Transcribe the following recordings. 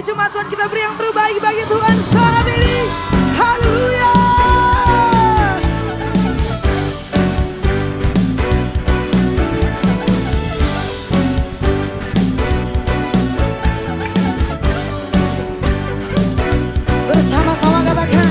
Jumat Tuhan, kita beri yang terbaik bagi Tuhan saat ini. Haleluya. Bersama-sama katakan.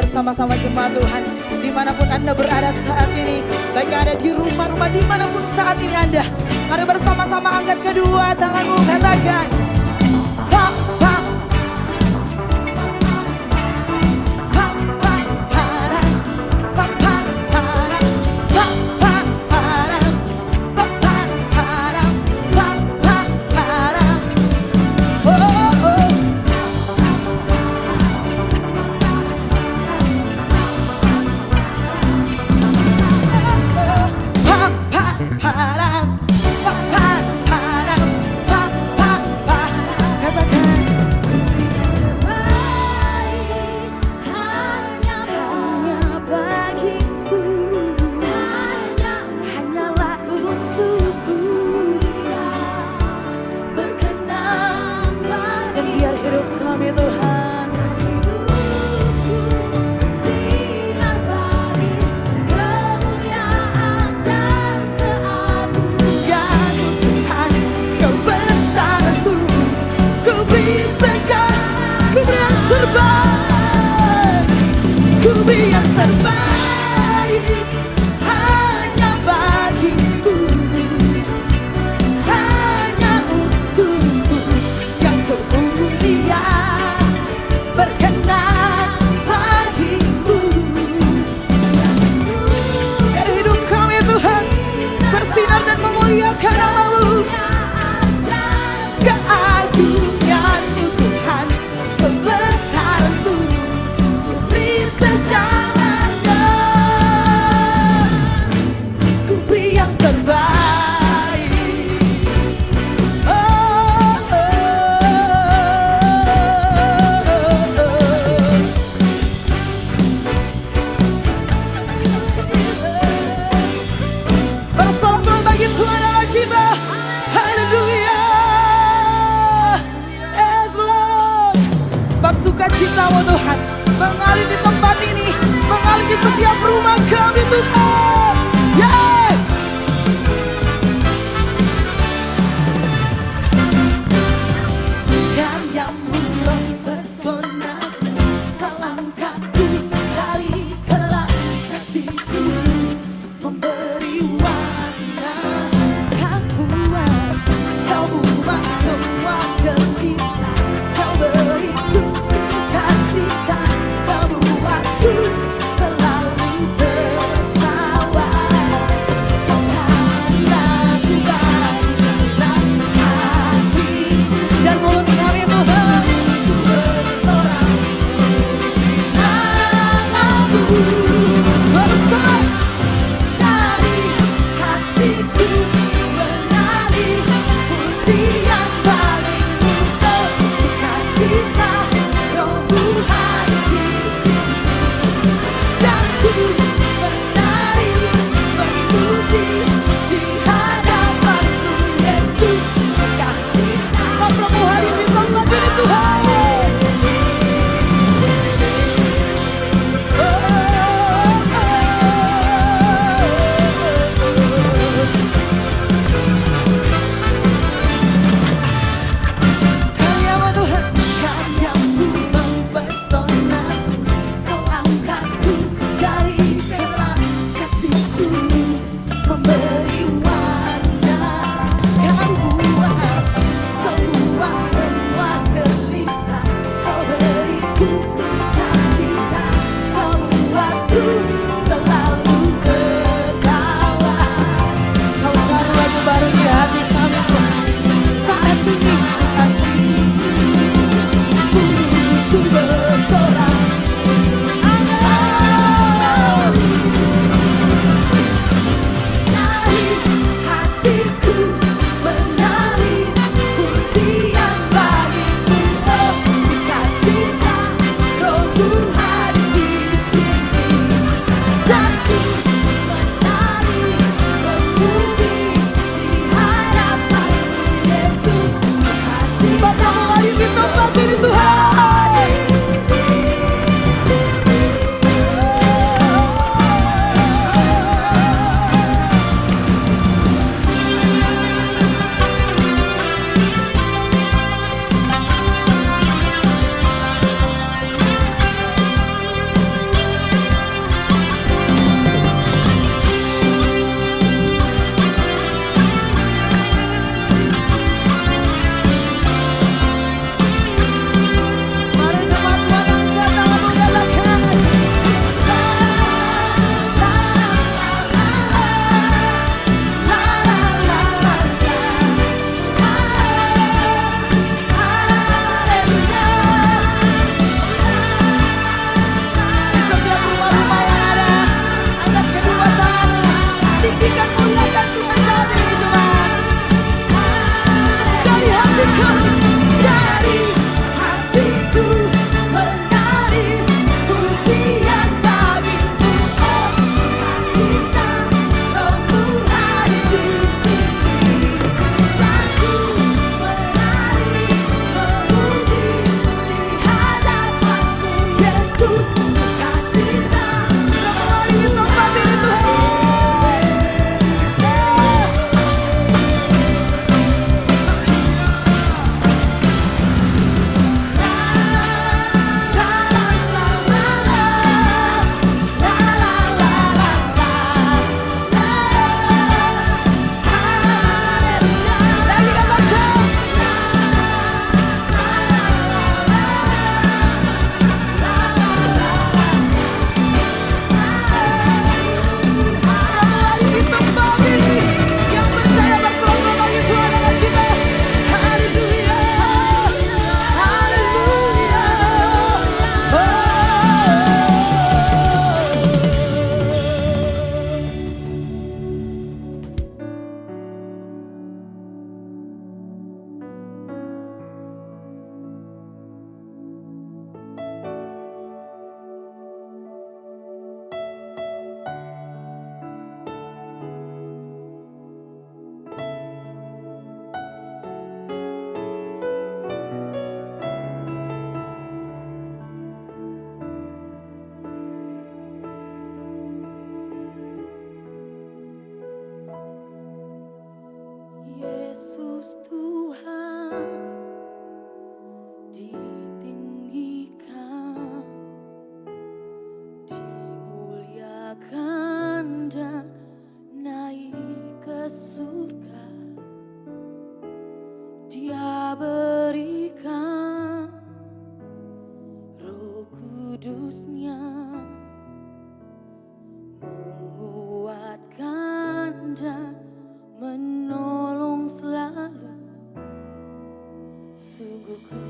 Sama-sama jemaat Tuhan, dimanapun Anda berada saat ini, baik ada di rumah-rumah, dimanapun saat ini Anda, mari bersama-sama angkat kedua tanganmu, katakan Pak, Pak. Parang, pa, pa, parang, pa, pa, Karyamu Tuhan mengalir di tempat ini, mengalir di setiap rumah kami Tuhan. Yes. Karyamu mempesona, kau angkatku dari gelap, kasihku memberi warna. Kau buat semua gelisah, kau beriku sukacita, kau buatku selalu tertawa. Karena ku berilah hati dan mulut kami Tuhan, ku bersorak namamu bersorak dari hatiku, menari pujian bagimu, sukacita Roh hati, dan ku menari memuji di hadapan-Mu Yesus, sukacita. Kau hadir di tempat ini Tuhan. Karyamu Tuhan, karyamu mempesona, kau angkatku dari gelap, kasihku memberi warna. Kau buat semua gelisah, Sungguh ku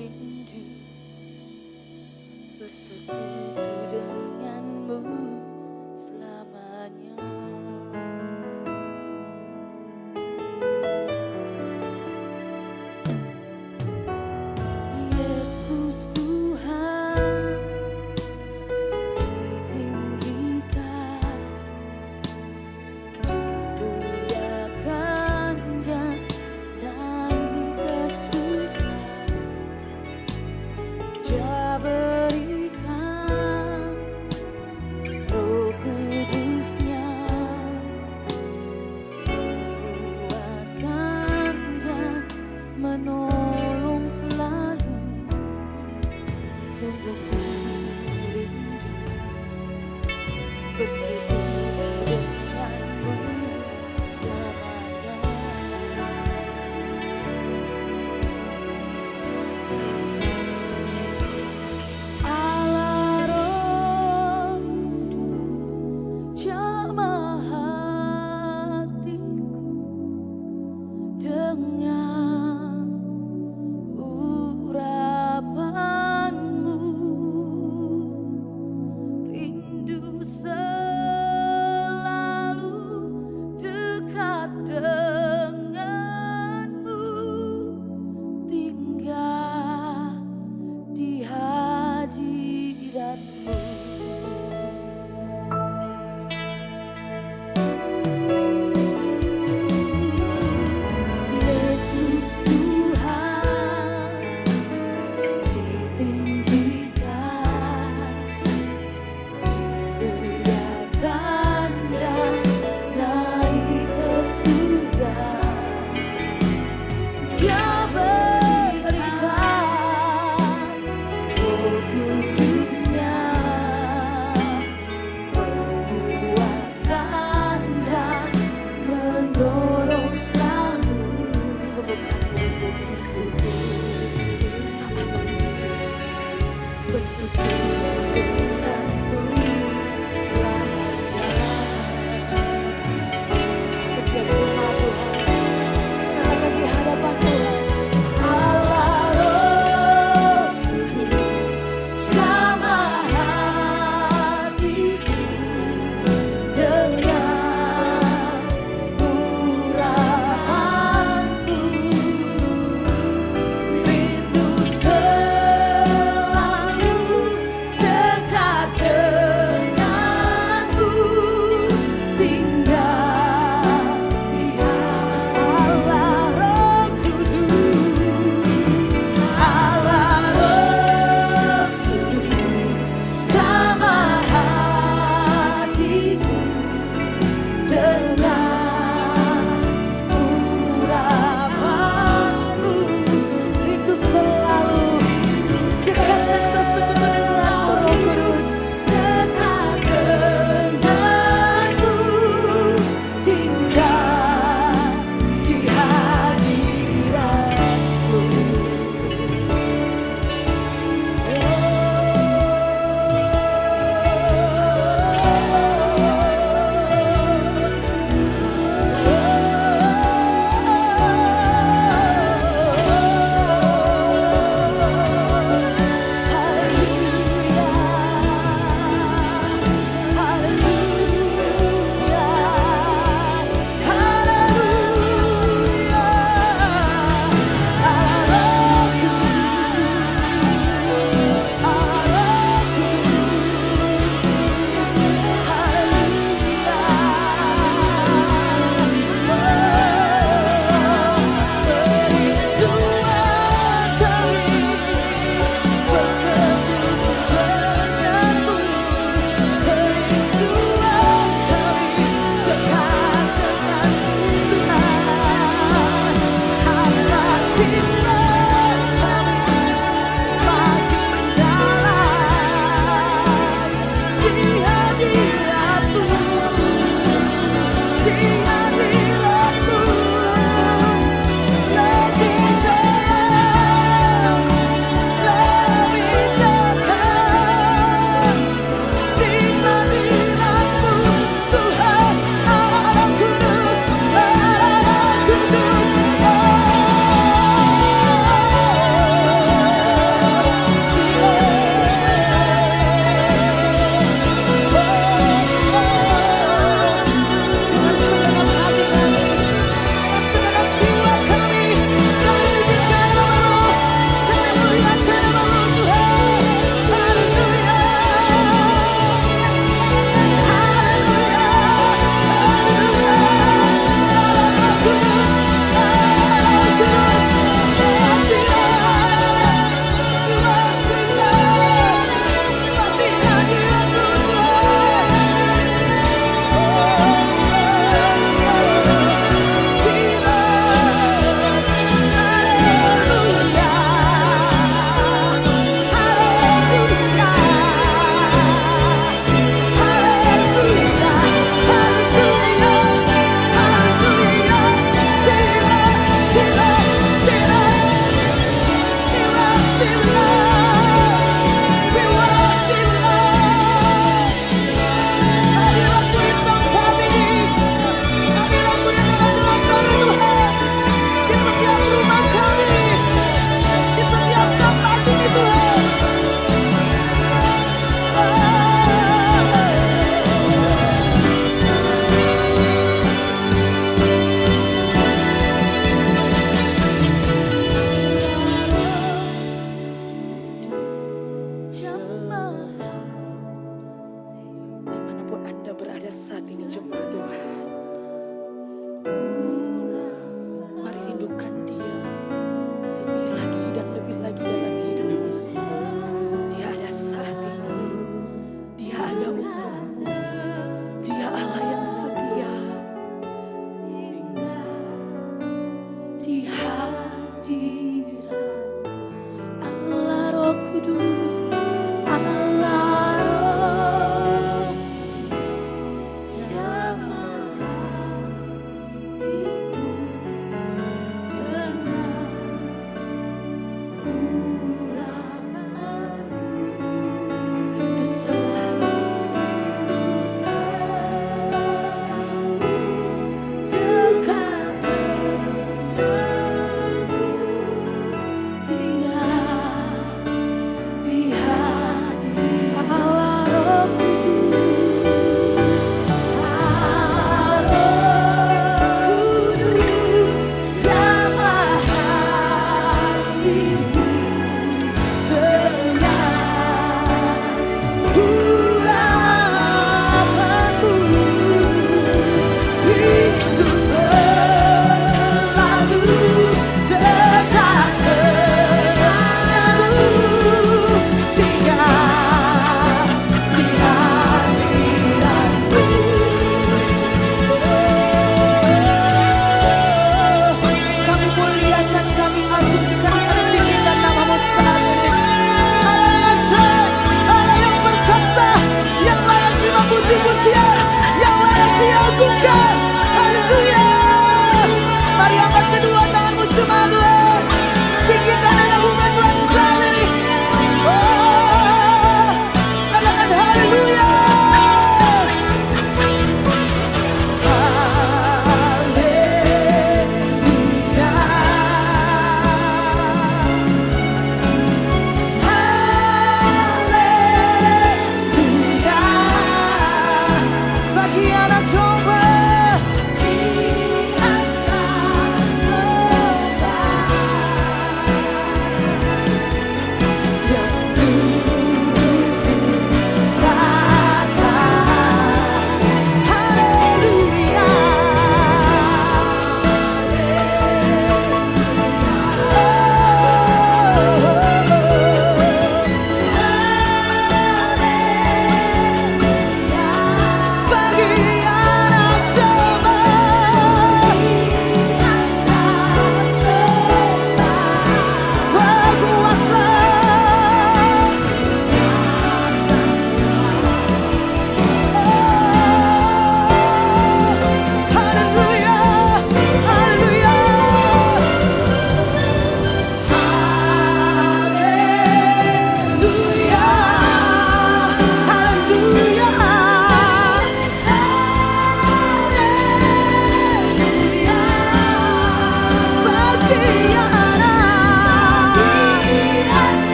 rindu bersekutu denganmu selamanya. Yesus Tuhan ditinggikan, dimuliakan dan naik ke surga. Dia berikan Roh Kudusnya, menguatkan dan menolong selalu. Sungguh ku rindu bersekutu denganmu selamanya. Allah Roh Kudus, jamah hatiku dengan urapanmu. Rindu sekali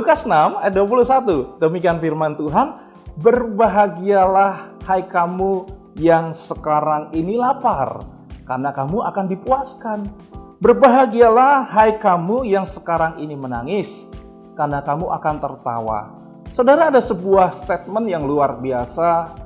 Lukas 6 ayat 21. Demikian firman Tuhan, berbahagialah hai kamu yang sekarang ini lapar, karena kamu akan dipuaskan. Berbahagialah hai kamu yang sekarang ini menangis, karena kamu akan tertawa. Saudara, ada sebuah statement yang luar biasa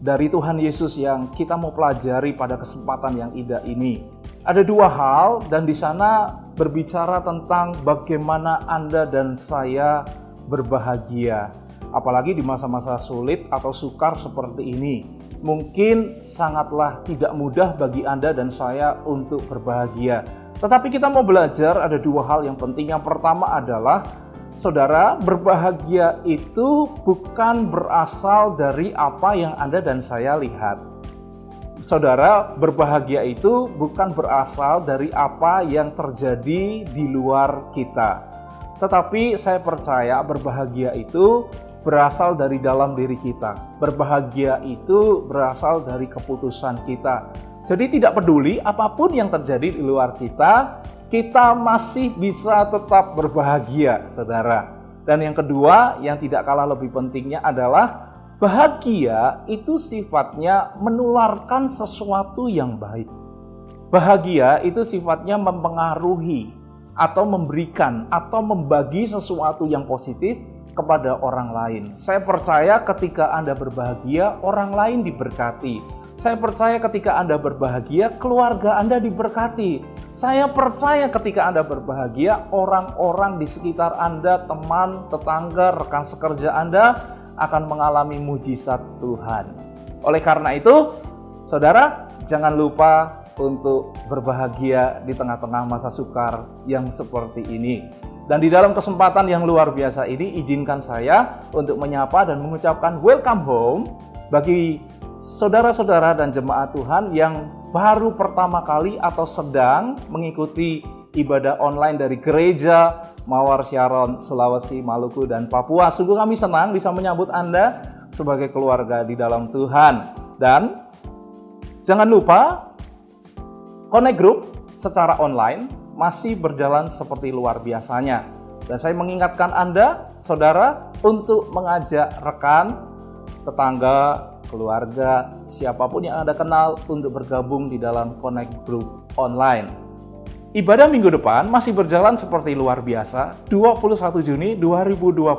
dari Tuhan Yesus yang kita mau pelajari pada kesempatan yang indah ini. Ada dua hal dan di sana berbicara tentang bagaimana Anda dan saya berbahagia. Apalagi di masa-masa sulit atau sukar seperti ini. Mungkin sangatlah tidak mudah bagi Anda dan saya untuk berbahagia. Tetapi kita mau belajar ada dua hal yang penting. Yang pertama adalah, saudara, berbahagia itu bukan berasal dari apa yang Anda dan saya lihat. Saudara, berbahagia itu bukan berasal dari apa yang terjadi di luar kita. Tetapi saya percaya berbahagia itu berasal dari dalam diri kita. Berbahagia itu berasal dari keputusan kita. Jadi tidak peduli apapun yang terjadi di luar kita, kita masih bisa tetap berbahagia, saudara. Dan yang kedua, yang tidak kalah lebih pentingnya adalah bahagia itu sifatnya menularkan sesuatu yang baik. Bahagia itu sifatnya mempengaruhi atau memberikan atau membagi sesuatu yang positif kepada orang lain. Saya percaya ketika Anda berbahagia, orang lain diberkati. Saya percaya ketika Anda berbahagia, keluarga Anda diberkati. Saya percaya ketika Anda berbahagia, orang-orang di sekitar Anda, teman, tetangga, rekan sekerja Anda akan mengalami mujizat Tuhan. Oleh karena itu, saudara, jangan lupa untuk berbahagia di tengah-tengah masa sukar yang seperti ini. Dan di dalam kesempatan yang luar biasa ini, izinkan saya untuk menyapa dan mengucapkan welcome home bagi saudara-saudara dan jemaat Tuhan yang baru pertama kali atau sedang mengikuti ibadah online dari gereja Mawar Syaron, Sulawesi, Maluku, dan Papua. Sungguh kami senang bisa menyambut Anda sebagai keluarga di dalam Tuhan. Dan jangan lupa, Connect Group secara online masih berjalan seperti luar biasanya. Dan saya mengingatkan Anda, saudara, untuk mengajak rekan, tetangga, keluarga, siapapun yang Anda kenal untuk bergabung di dalam Connect Group online. Ibadah minggu depan masih berjalan seperti luar biasa, 21 Juni 2020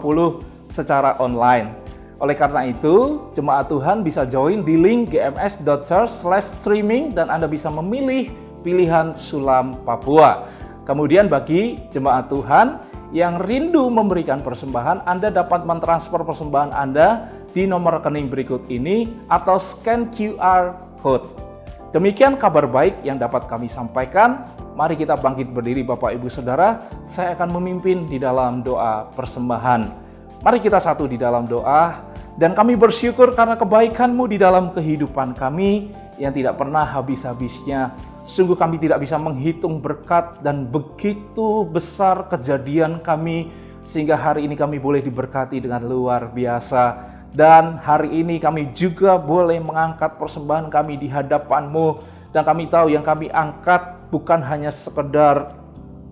secara online. Oleh karena itu, jemaat Tuhan bisa join di link gms.church/streaming dan Anda bisa memilih pilihan Sulam Papua. Kemudian bagi jemaat Tuhan yang rindu memberikan persembahan, Anda dapat mentransfer persembahan Anda di nomor rekening berikut ini atau scan QR code. Demikian kabar baik yang dapat kami sampaikan. Mari kita bangkit berdiri Bapak Ibu Saudara. Saya akan memimpin di dalam doa persembahan. Mari kita satu di dalam doa. Dan kami bersyukur karena kebaikan-Mu di dalam kehidupan kami yang tidak pernah habis-habisnya. Sungguh kami tidak bisa menghitung berkat dan begitu besar kejadian kami sehingga hari ini kami boleh diberkati dengan luar biasa. Dan hari ini kami juga boleh mengangkat persembahan kami di hadapan-Mu. Dan kami tahu yang kami angkat bukan hanya sekedar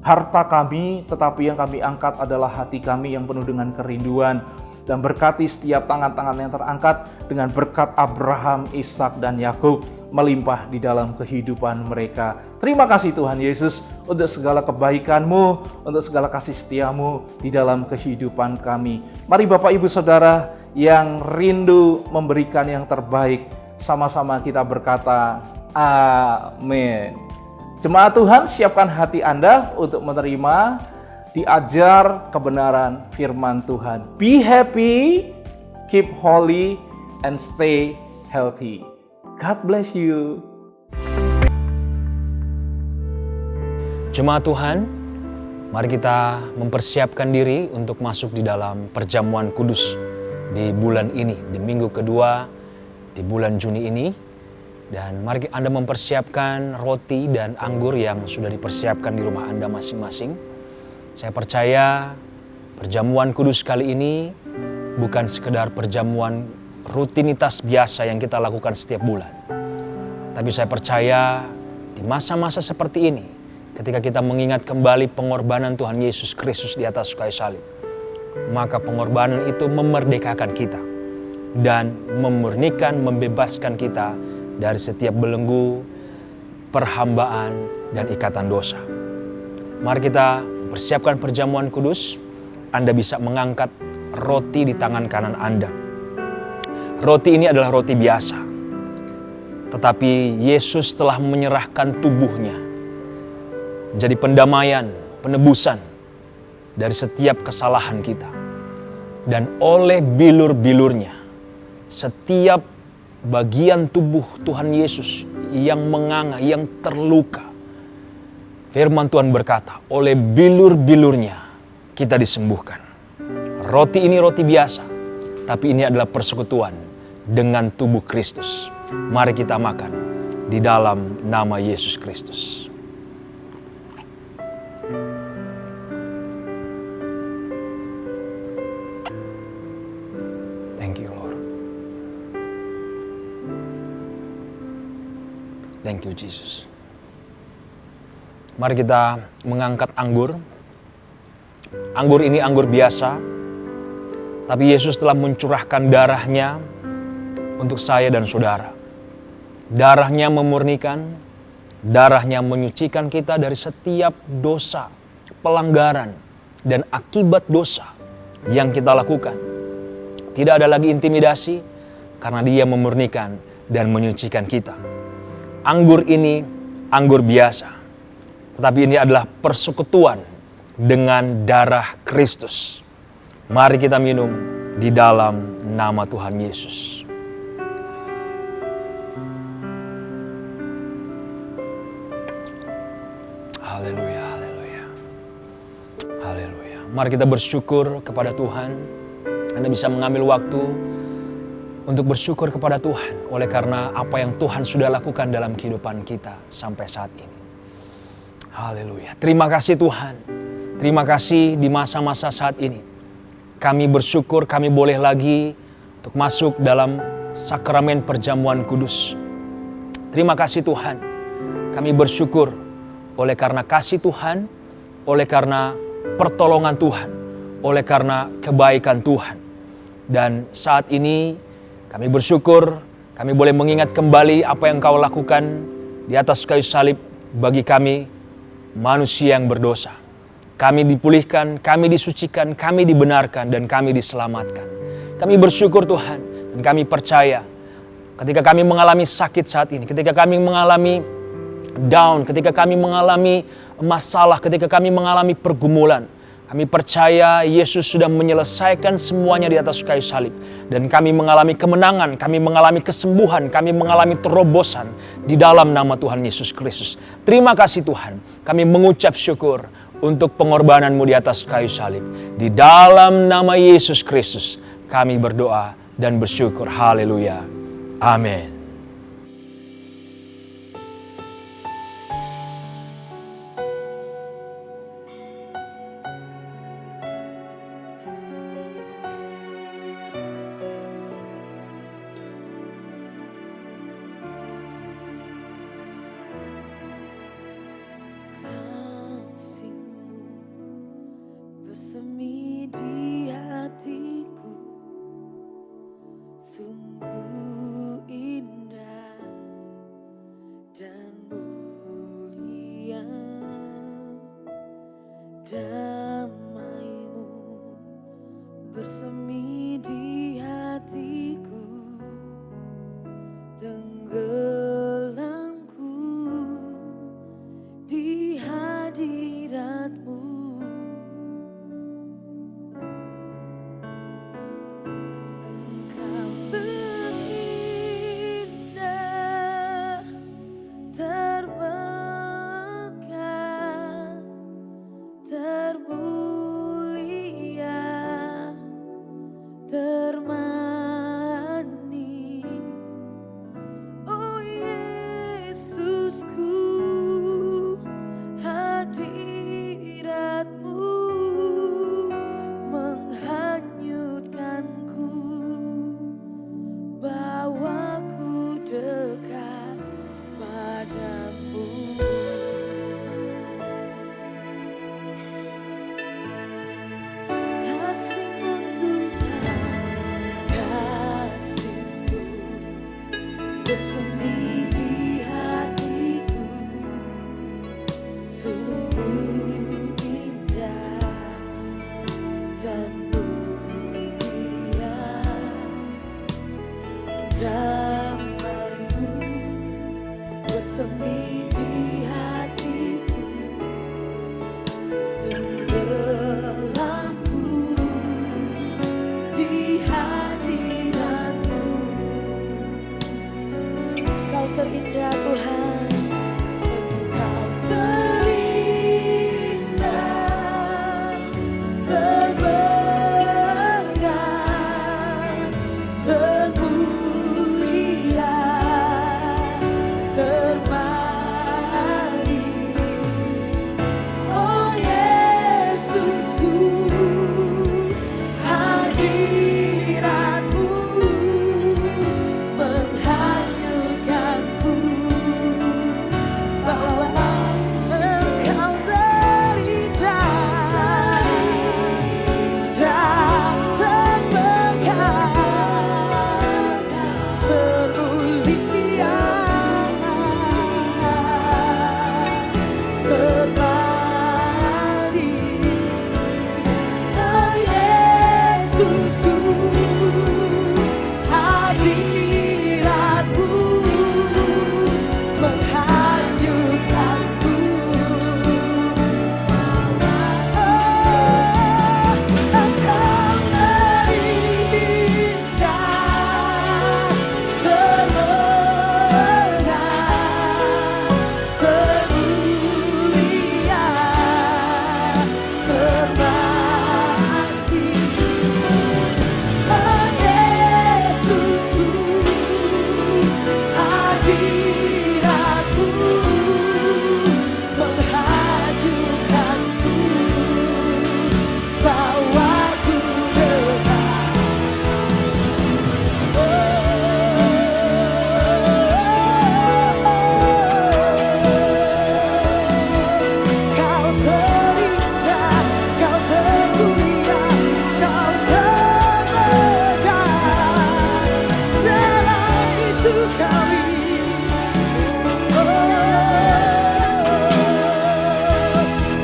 harta kami, tetapi yang kami angkat adalah hati kami yang penuh dengan kerinduan. Dan berkati setiap tangan-tangan yang terangkat dengan berkat Abraham, Ishak, dan Yakub melimpah di dalam kehidupan mereka. Terima kasih Tuhan Yesus untuk segala kebaikan-Mu, untuk segala kasih setia-Mu di dalam kehidupan kami. Mari Bapak Ibu Saudara yang rindu memberikan yang terbaik, sama-sama kita berkata, amin. Jemaat Tuhan, siapkan hati Anda untuk menerima diajar kebenaran firman Tuhan. Be happy, keep holy, and stay healthy. God bless you. Jemaat Tuhan, mari kita mempersiapkan diri untuk masuk di dalam perjamuan kudus di bulan ini, di minggu kedua di bulan Juni ini. Dan mari Anda mempersiapkan roti dan anggur yang sudah dipersiapkan di rumah Anda masing-masing. Saya percaya perjamuan kudus kali ini bukan sekedar perjamuan rutinitas biasa yang kita lakukan setiap bulan. Tapi saya percaya di masa-masa seperti ini, ketika kita mengingat kembali pengorbanan Tuhan Yesus Kristus di atas kayu salib, maka pengorbanan itu memerdekakan kita dan memurnikan, membebaskan kita dari setiap belenggu, perhambaan, dan ikatan dosa. Mari kita persiapkan perjamuan kudus. Anda bisa mengangkat roti di tangan kanan Anda. Roti ini adalah roti biasa, tetapi Yesus telah menyerahkan tubuhnya jadi pendamaian, penebusan dari setiap kesalahan kita. Dan oleh bilur-bilurnya, setiap bagian tubuh Tuhan Yesus yang menganga, yang terluka, firman Tuhan berkata, oleh bilur-bilurnya kita disembuhkan. Roti ini roti biasa, tapi ini adalah persekutuan dengan tubuh Kristus. Mari kita makan di dalam nama Yesus Kristus. Thank you, Lord. Thank you, Jesus. Mari kita mengangkat anggur. Anggur ini anggur biasa, tapi Yesus telah mencurahkan darahnya untuk saya dan saudara. Darahnya memurnikan, darahnya menyucikan kita dari setiap dosa, pelanggaran, dan akibat dosa yang kita lakukan. Tidak ada lagi intimidasi, karena Dia memurnikan dan menyucikan kita. Anggur ini anggur biasa, tetapi ini adalah persekutuan dengan darah Kristus. Mari kita minum di dalam nama Tuhan Yesus. Haleluya, haleluya. Haleluya. Mari kita bersyukur kepada Tuhan. Anda bisa mengambil waktu untuk bersyukur kepada Tuhan oleh karena apa yang Tuhan sudah lakukan dalam kehidupan kita sampai saat ini. Haleluya. Terima kasih Tuhan. Terima kasih di masa-masa saat ini. Kami bersyukur kami boleh lagi untuk masuk dalam sakramen perjamuan kudus. Terima kasih Tuhan. Kami bersyukur oleh karena kasih Tuhan, oleh karena pertolongan Tuhan, oleh karena kebaikan Tuhan. Dan saat ini kami bersyukur kami boleh mengingat kembali apa yang Kau lakukan di atas kayu salib bagi kami manusia yang berdosa. Kami dipulihkan, kami disucikan, kami dibenarkan, dan kami diselamatkan. Kami bersyukur Tuhan, dan kami percaya ketika kami mengalami sakit saat ini, ketika kami mengalami down, ketika kami mengalami masalah, ketika kami mengalami pergumulan, kami percaya Yesus sudah menyelesaikan semuanya di atas kayu salib. Dan kami mengalami kemenangan, kami mengalami kesembuhan, kami mengalami terobosan di dalam nama Tuhan Yesus Kristus. Terima kasih Tuhan, kami mengucap syukur untuk pengorbanan-Mu di atas kayu salib. Di dalam nama Yesus Kristus kami berdoa dan bersyukur. Haleluya. Amin. Bersemi di hatiku, sungguh indah dan mulia. Damai-Mu bersemi di hatiku, tenggelamku di hadirat-Mu. Termegah, damai-Mu bersemi di hatiku, tenggelamku di hadirat-Mu. Kau terindah Tuhan, Engkau terindah, terberkah, termulia, termanis. Oh Yesusku, hadirat-Mu menghanyutkanku, bahwa Engkau terindah dan terberkah, termulia, termanis. Oh Yesusku, hadirat-Mu menghanyutkanku. Engkau terindah, terberkah, termulia, termanis. Oh Yesusku, hadirat-Mu menghanyutkanku, bawaku dekat. Kau terindah, Kau termulia, Kau terberkah, dalam hidup kami.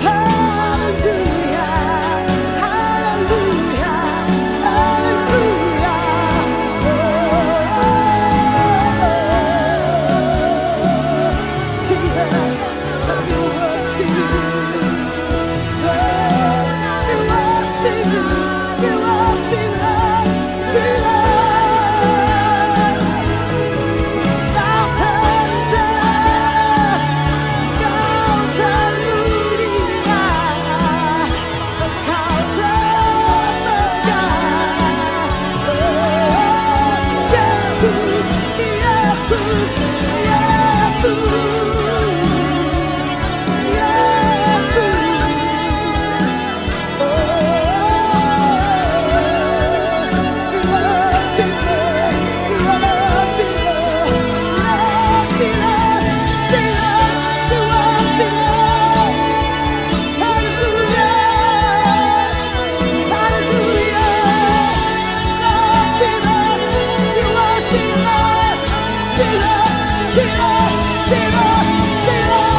Haleluya, haleluya, haleluya. Jesus, we worship you. We worship you. We worship Lord, Jesus. Kau terindah, Kau termulia, Engkau terberkah. Oh Yesus, Yesus, Yesus, Yesus. Oh, we worship Lord, we worship Lord, Jesus, Jesus, we worship Lord. Hallelujah, hallelujah. Lord Jesus, we worship Lord. Jesus, Jesus, Jesus, Jesus.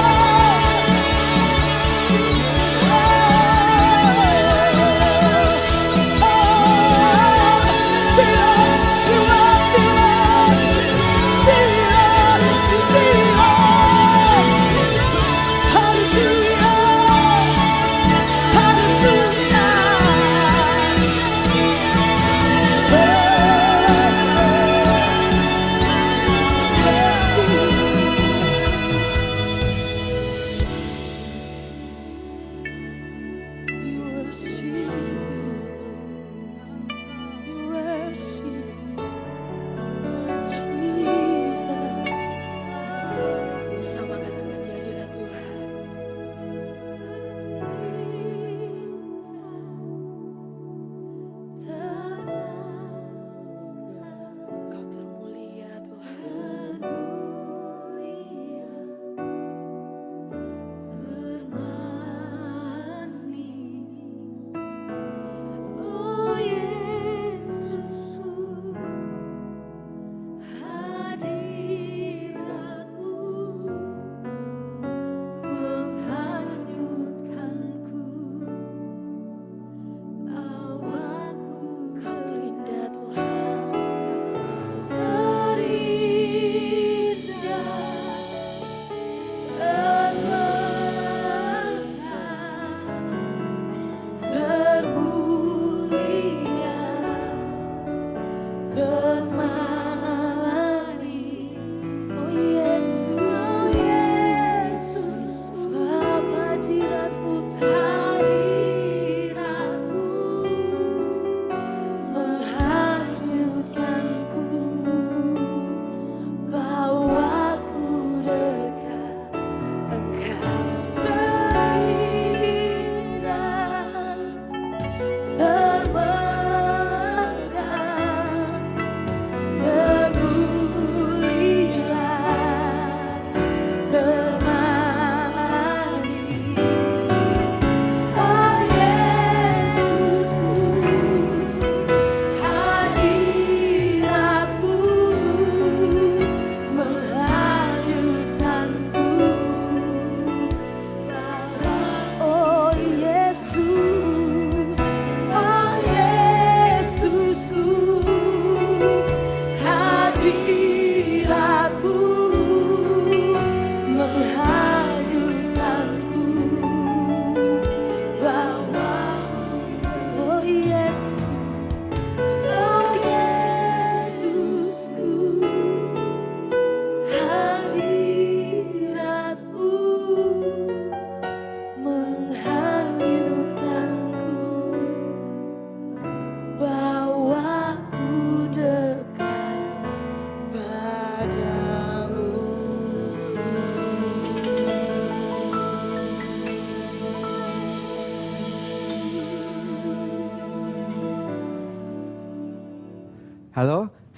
Hallelujah.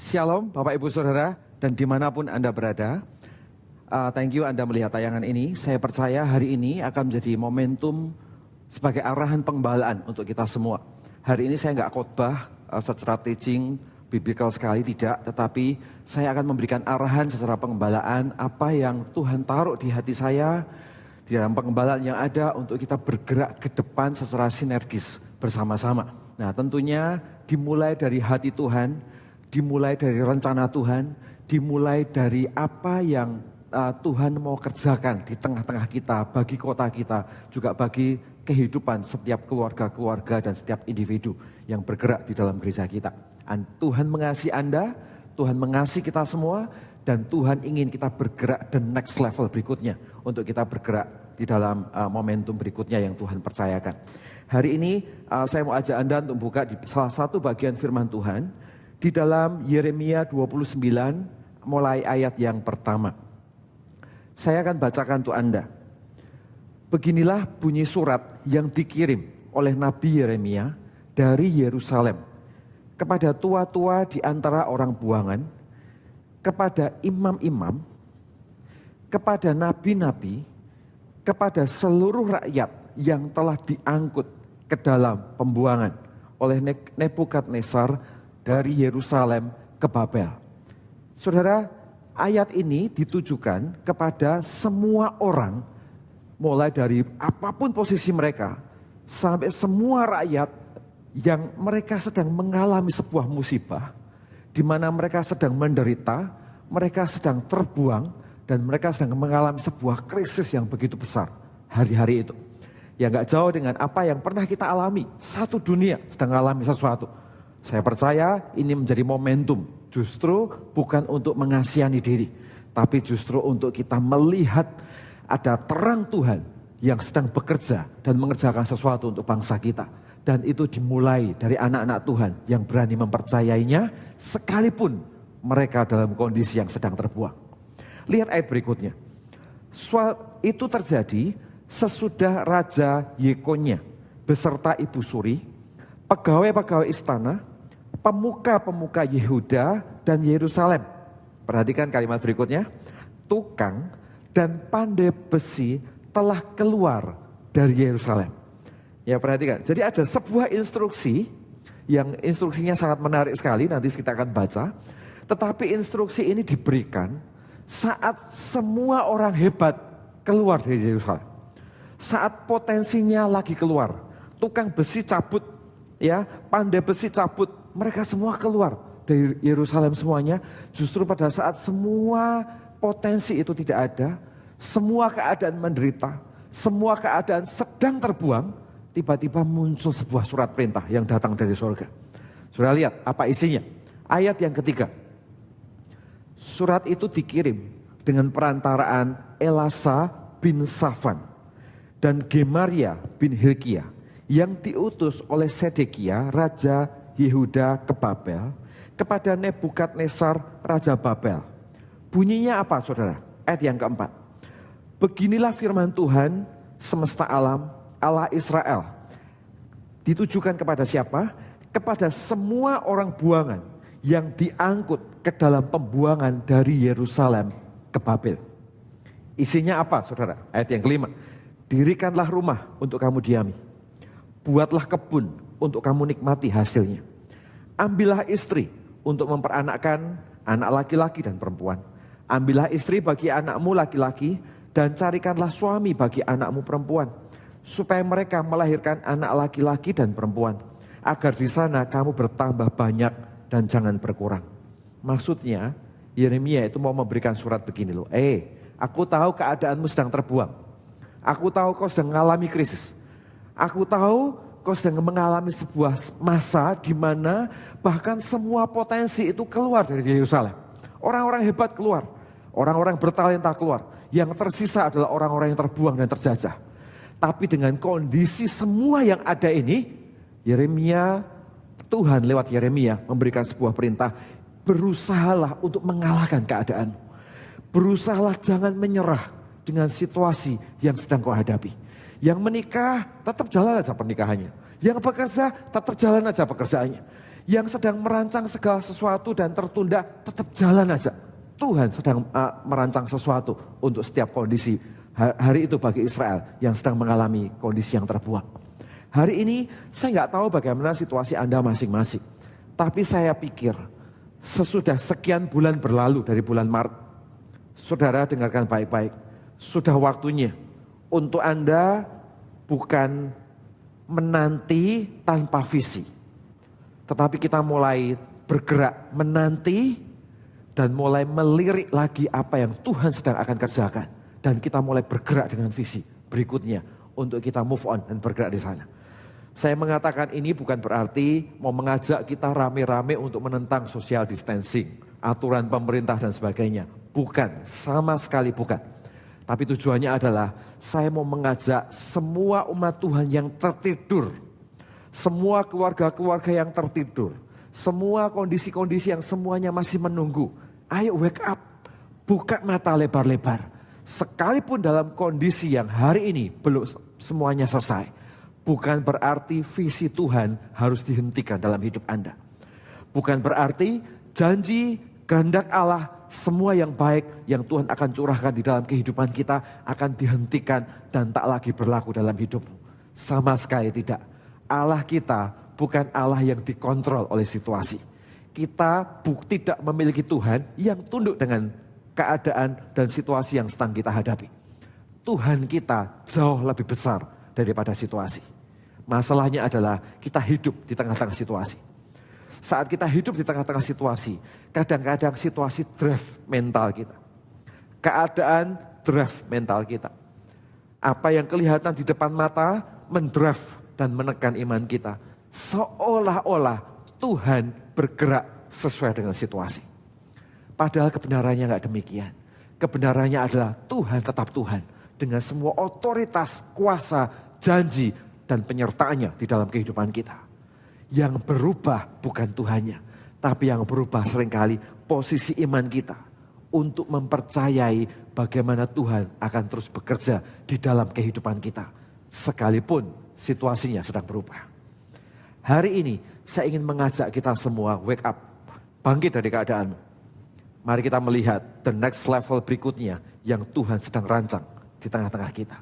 Shalom Bapak Ibu Saudara dan dimanapun Anda berada. Thank you Anda melihat tayangan ini. Saya percaya hari ini akan menjadi momentum sebagai arahan pengembalaan untuk kita semua. Hari ini saya nggak khotbah secara teaching biblical sekali, tidak. Tetapi saya akan memberikan arahan secara pengembalaan apa yang Tuhan taruh di hati saya di dalam pengembalaan yang ada untuk kita bergerak ke depan secara sinergis bersama-sama. Nah tentunya dimulai dari hati Tuhan, dimulai dari rencana Tuhan, dimulai dari apa yang Tuhan mau kerjakan di tengah-tengah kita, bagi kota kita, juga bagi kehidupan setiap keluarga-keluarga dan setiap individu yang bergerak di dalam gereja kita. Tuhan mengasihi Anda, Tuhan mengasihi kita semua, dan Tuhan ingin kita bergerak the next level berikutnya untuk kita bergerak di dalam momentum berikutnya yang Tuhan percayakan. Hari ini saya mau ajak Anda untuk buka di salah satu bagian firman Tuhan di dalam Yeremia 29 mulai ayat yang pertama. Saya akan bacakan untuk Anda. Beginilah bunyi surat yang dikirim oleh Nabi Yeremia dari Yerusalem kepada tua-tua di antara orang buangan, kepada imam-imam, kepada nabi-nabi, kepada seluruh rakyat yang telah diangkut ke dalam pembuangan oleh Nebukadnezar dari Yerusalem ke Babel. Saudara, ayat ini ditujukan kepada semua orang, mulai dari apapun posisi mereka, sampai semua rakyat yang mereka sedang mengalami sebuah musibah, di mana mereka sedang menderita, mereka sedang terbuang, dan mereka sedang mengalami sebuah krisis yang begitu besar hari-hari itu. Ya gak jauh dengan apa yang pernah kita alami, satu dunia sedang mengalami sesuatu. Saya percaya ini menjadi momentum, justru bukan untuk mengasihani diri, tapi justru untuk kita melihat ada terang Tuhan yang sedang bekerja dan mengerjakan sesuatu untuk bangsa kita. Dan itu dimulai dari anak-anak Tuhan yang berani mempercayainya sekalipun mereka dalam kondisi yang sedang terbuang. Lihat ayat berikutnya. Itu terjadi sesudah Raja Yekonya beserta Ibu Suri, pegawai-pegawai istana, pemuka-pemuka Yehuda dan Yerusalem. Perhatikan kalimat berikutnya. Tukang dan pandai besi telah keluar dari Yerusalem. Ya perhatikan. Jadi ada sebuah instruksi yang instruksinya sangat menarik sekali. Nanti kita akan baca. Tetapi instruksi ini diberikan saat semua orang hebat keluar dari Yerusalem. Saat potensinya lagi keluar. Tukang besi cabut, ya, pandai besi cabut. Mereka semua keluar dari Yerusalem semuanya. Justru pada saat semua potensi itu tidak ada, semua keadaan menderita, semua keadaan sedang terbuang, tiba-tiba muncul sebuah surat perintah yang datang dari surga. Sudah lihat apa isinya? Ayat yang ketiga. Surat itu dikirim dengan perantaraan Elasa bin Safan dan Gemaria bin Hilkiah yang diutus oleh Sedekia, Raja Yehuda ke Babel, kepada Nebukadnezar Raja Babel. Bunyinya apa saudara? Ayat yang keempat. Beginilah firman Tuhan semesta alam, Allah Israel. Ditujukan kepada siapa? Kepada semua orang buangan yang diangkut ke dalam pembuangan dari Yerusalem ke Babel. Isinya apa saudara? Ayat yang kelima. Dirikanlah rumah untuk kamu diami. Buatlah kebun untuk kamu nikmati hasilnya. Ambillah istri untuk memperanakkan anak laki-laki dan perempuan. Ambillah istri bagi anakmu laki-laki dan carikanlah suami bagi anakmu perempuan. Supaya mereka melahirkan anak laki-laki dan perempuan. Agar di sana kamu bertambah banyak dan jangan berkurang. Maksudnya Yeremia itu mau memberikan surat begini loh. Aku tahu keadaanmu sedang terbuang. Aku tahu kau sedang mengalami krisis. Aku tahu kau sedang mengalami sebuah masa di mana bahkan semua potensi itu keluar dari Yerusalem. Orang-orang hebat keluar, orang-orang bertalenta keluar. Yang tersisa adalah orang-orang yang terbuang dan terjajah. Tapi dengan kondisi semua yang ada ini, Yeremia, Tuhan lewat Yeremia memberikan sebuah perintah. Berusahalah untuk mengalahkan keadaan. Berusahalah jangan menyerah dengan situasi yang sedang kau hadapi. Yang menikah tetap jalan aja pernikahannya. Yang bekerja tetap jalan aja pekerjaannya. Yang sedang merancang segala sesuatu dan tertunda, tetap jalan aja. Tuhan sedang merancang sesuatu untuk setiap kondisi. Hari itu bagi Israel yang sedang mengalami kondisi yang terbuang. Hari ini saya nggak tahu bagaimana situasi Anda masing-masing. Tapi saya pikir sesudah sekian bulan berlalu dari bulan Maret, saudara dengarkan baik-baik. Sudah waktunya untuk Anda bukan menanti tanpa visi. Tetapi kita mulai bergerak menanti dan mulai melirik lagi apa yang Tuhan sedang akan kerjakan. Dan kita mulai bergerak dengan visi berikutnya untuk kita move on dan bergerak di sana. Saya mengatakan ini bukan berarti mau mengajak kita rame-rame untuk menentang social distancing, aturan pemerintah dan sebagainya. Bukan, sama sekali bukan. Tapi tujuannya adalah saya mau mengajak semua umat Tuhan yang tertidur, semua keluarga-keluarga yang tertidur, semua kondisi-kondisi yang semuanya masih menunggu. Ayo wake up, buka mata lebar-lebar. Sekalipun dalam kondisi yang hari ini belum semuanya selesai, bukan berarti visi Tuhan harus dihentikan dalam hidup Anda. Bukan berarti janji kehendak Allah, semua yang baik yang Tuhan akan curahkan di dalam kehidupan kita akan dihentikan dan tak lagi berlaku dalam hidupmu. Sama sekali tidak. Allah kita bukan Allah yang dikontrol oleh situasi. Kita tidak memiliki Tuhan yang tunduk dengan keadaan dan situasi yang sedang kita hadapi. Tuhan kita jauh lebih besar daripada situasi. Masalahnya adalah kita hidup di tengah-tengah situasi. Saat kita hidup di tengah-tengah situasi, kadang-kadang situasi drive mental kita. Keadaan drive mental kita. Apa yang kelihatan di depan mata mendrive dan menekan iman kita. Seolah-olah Tuhan bergerak sesuai dengan situasi. Padahal kebenarannya enggak demikian. Kebenarannya adalah Tuhan tetap Tuhan. Dengan semua otoritas, kuasa, janji, dan penyertaannya di dalam kehidupan kita. Yang berubah bukan Tuhannya. Tapi yang berubah seringkali posisi iman kita. Untuk mempercayai bagaimana Tuhan akan terus bekerja di dalam kehidupan kita. Sekalipun situasinya sedang berubah. Hari ini saya ingin mengajak kita semua wake up. Bangkit dari keadaanmu. Mari kita melihat the next level berikutnya yang Tuhan sedang rancang di tengah-tengah kita.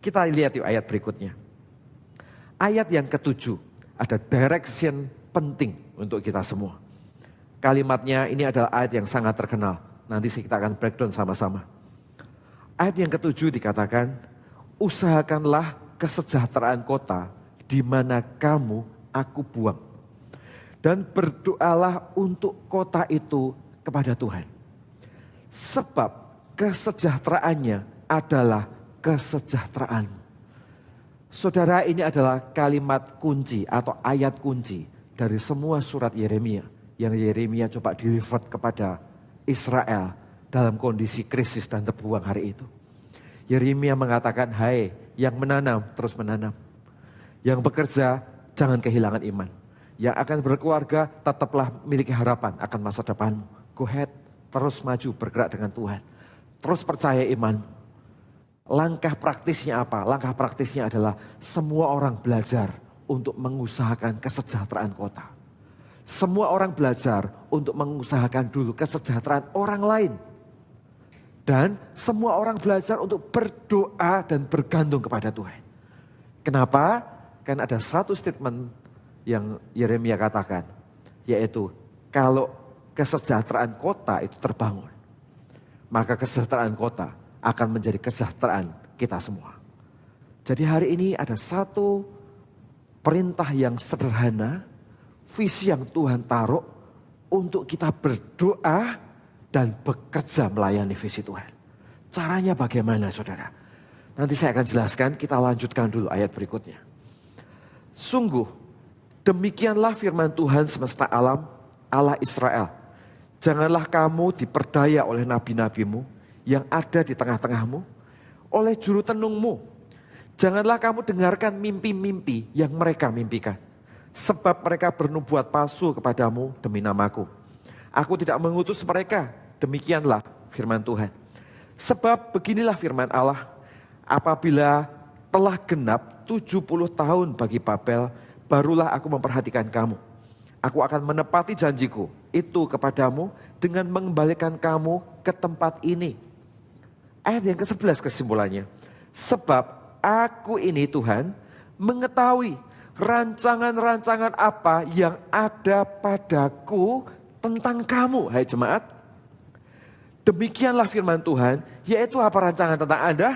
Kita lihat yuk ayat berikutnya. Ayat yang ke-7 ada direction penting untuk kita semua. Kalimatnya ini adalah ayat yang sangat terkenal. Nanti kita akan breakdown sama-sama. Ayat yang ke-7 dikatakan, usahakanlah kesejahteraan kota di mana kamu aku buang. Dan berdoalah untuk kota itu kepada Tuhan. Sebab kesejahteraannya adalah kesejahteraanmu. Saudara, ini adalah kalimat kunci atau ayat kunci dari semua surat Yeremia. Yang Yeremia coba deliver kepada Israel dalam kondisi krisis dan terbuang hari itu. Yeremia mengatakan, hai yang menanam terus menanam. Yang bekerja jangan kehilangan iman. Yang akan berkeluarga tetaplah miliki harapan akan masa depanmu. Go ahead, terus maju bergerak dengan Tuhan. Terus percaya imanmu. Langkah praktisnya apa? Langkah praktisnya adalah semua orang belajar untuk mengusahakan kesejahteraan kota. Semua orang belajar untuk mengusahakan dulu kesejahteraan orang lain. Dan semua orang belajar untuk berdoa dan bergantung kepada Tuhan. Kenapa? Kan ada satu statement yang Yeremia katakan. Yaitu kalau kesejahteraan kota itu terbangun. Maka kesejahteraan kota akan menjadi kesejahteraan kita semua. Jadi hari ini ada satu perintah yang sederhana, visi yang Tuhan taruh untuk kita berdoa dan bekerja melayani visi Tuhan. Caranya bagaimana saudara? Nanti saya akan jelaskan, kita lanjutkan dulu ayat berikutnya. Sungguh, demikianlah firman Tuhan semesta alam, Allah Israel. Janganlah kamu diperdaya oleh nabi-nabimu, yang ada di tengah-tengahmu, oleh juru tenungmu. Janganlah kamu dengarkan mimpi-mimpi yang mereka mimpikan. Sebab mereka bernubuat palsu kepadamu demi namaku. Aku tidak mengutus mereka, demikianlah firman Tuhan. Sebab beginilah firman Allah, apabila telah genap 70 tahun bagi Babel, barulah aku memperhatikan kamu. Aku akan menepati janjiku itu kepadamu dengan mengembalikan kamu ke tempat ini. Ayat yang ke-11 kesimpulannya. Sebab aku ini Tuhan mengetahui rancangan-rancangan apa yang ada padaku tentang kamu. Hai jemaat. Demikianlah firman Tuhan, yaitu apa rancangan tentang Anda?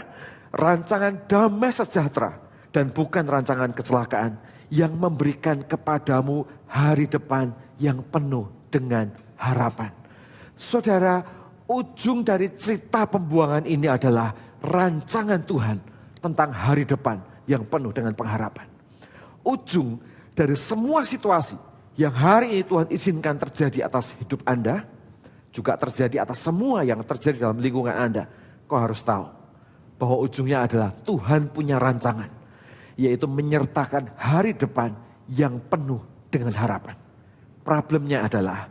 Rancangan damai sejahtera dan bukan rancangan kecelakaan yang memberikan kepadamu hari depan yang penuh dengan harapan. Saudara, ujung dari cerita pembuangan ini adalah rancangan Tuhan tentang hari depan yang penuh dengan pengharapan. Ujung dari semua situasi yang hari ini Tuhan izinkan terjadi atas hidup Anda, juga terjadi atas semua yang terjadi dalam lingkungan Anda. Kau harus tahu bahwa ujungnya adalah Tuhan punya rancangan, yaitu menyertakan hari depan yang penuh dengan harapan. Problemnya adalah,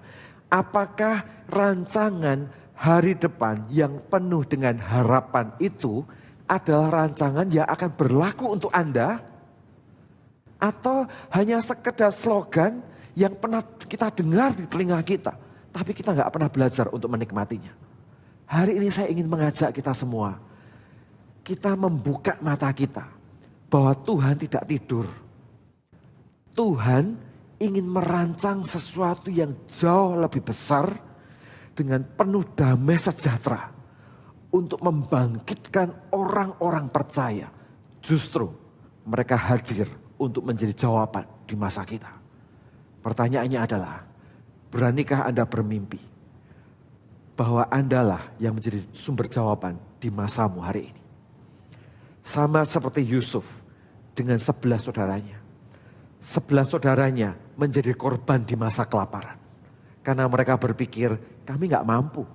apakah rancangan hari depan yang penuh dengan harapan itu adalah rancangan yang akan berlaku untuk Anda? Atau hanya sekedar slogan yang pernah kita dengar di telinga kita, tapi kita nggak pernah belajar untuk menikmatinya. Hari ini saya ingin mengajak kita semua, kita membuka mata kita, bahwa Tuhan tidak tidur. Tuhan ingin merancang sesuatu yang jauh lebih besar dengan penuh damai sejahtera untuk membangkitkan orang-orang percaya. Justru mereka hadir untuk menjadi jawaban di masa kita. Pertanyaannya adalah, beranikah Anda bermimpi bahwa Andalah yang menjadi sumber jawaban di masamu hari ini? Sama seperti Yusuf dengan 11 saudaranya. 11 saudaranya menjadi korban di masa kelaparan. Karena mereka berpikir, kami gak mampu,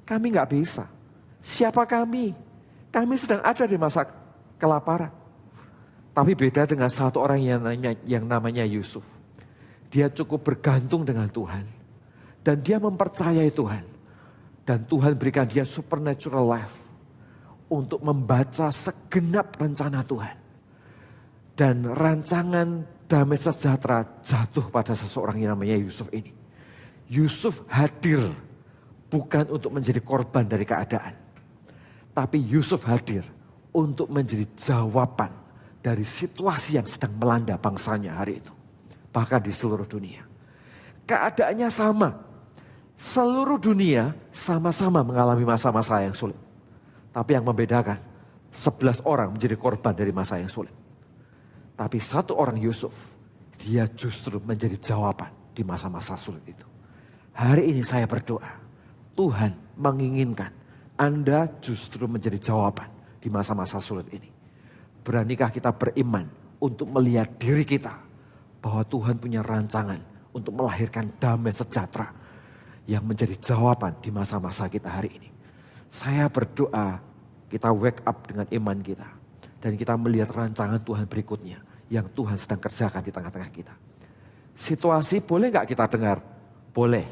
kami gak bisa. Siapa kami? Kami sedang ada di masa kelaparan. Tapi beda dengan satu orang yang namanya Yusuf. Dia cukup bergantung dengan Tuhan. Dan dia mempercayai Tuhan. Dan Tuhan berikan dia supernatural life untuk membaca segenap rencana Tuhan. Dan rancangan damai sejahtera jatuh pada seseorang yang namanya Yusuf ini. Yusuf hadir bukan untuk menjadi korban dari keadaan. Tapi Yusuf hadir untuk menjadi jawaban dari situasi yang sedang melanda bangsanya hari itu. Bahkan di seluruh dunia. Keadaannya sama. Seluruh dunia sama-sama mengalami masa-masa yang sulit. Tapi yang membedakan, 11 orang menjadi korban dari masa yang sulit. Tapi satu orang Yusuf, dia justru menjadi jawaban di masa-masa sulit itu. Hari ini saya berdoa, Tuhan menginginkan Anda justru menjadi jawaban di masa-masa sulit ini. Beranikah kita beriman untuk melihat diri kita bahwa Tuhan punya rancangan untuk melahirkan damai sejahtera yang menjadi jawaban di masa-masa kita hari ini. Saya berdoa kita wake up dengan iman kita. Dan kita melihat rancangan Tuhan berikutnya yang Tuhan sedang kerjakan di tengah-tengah kita. Situasi boleh gak kita dengar? Boleh.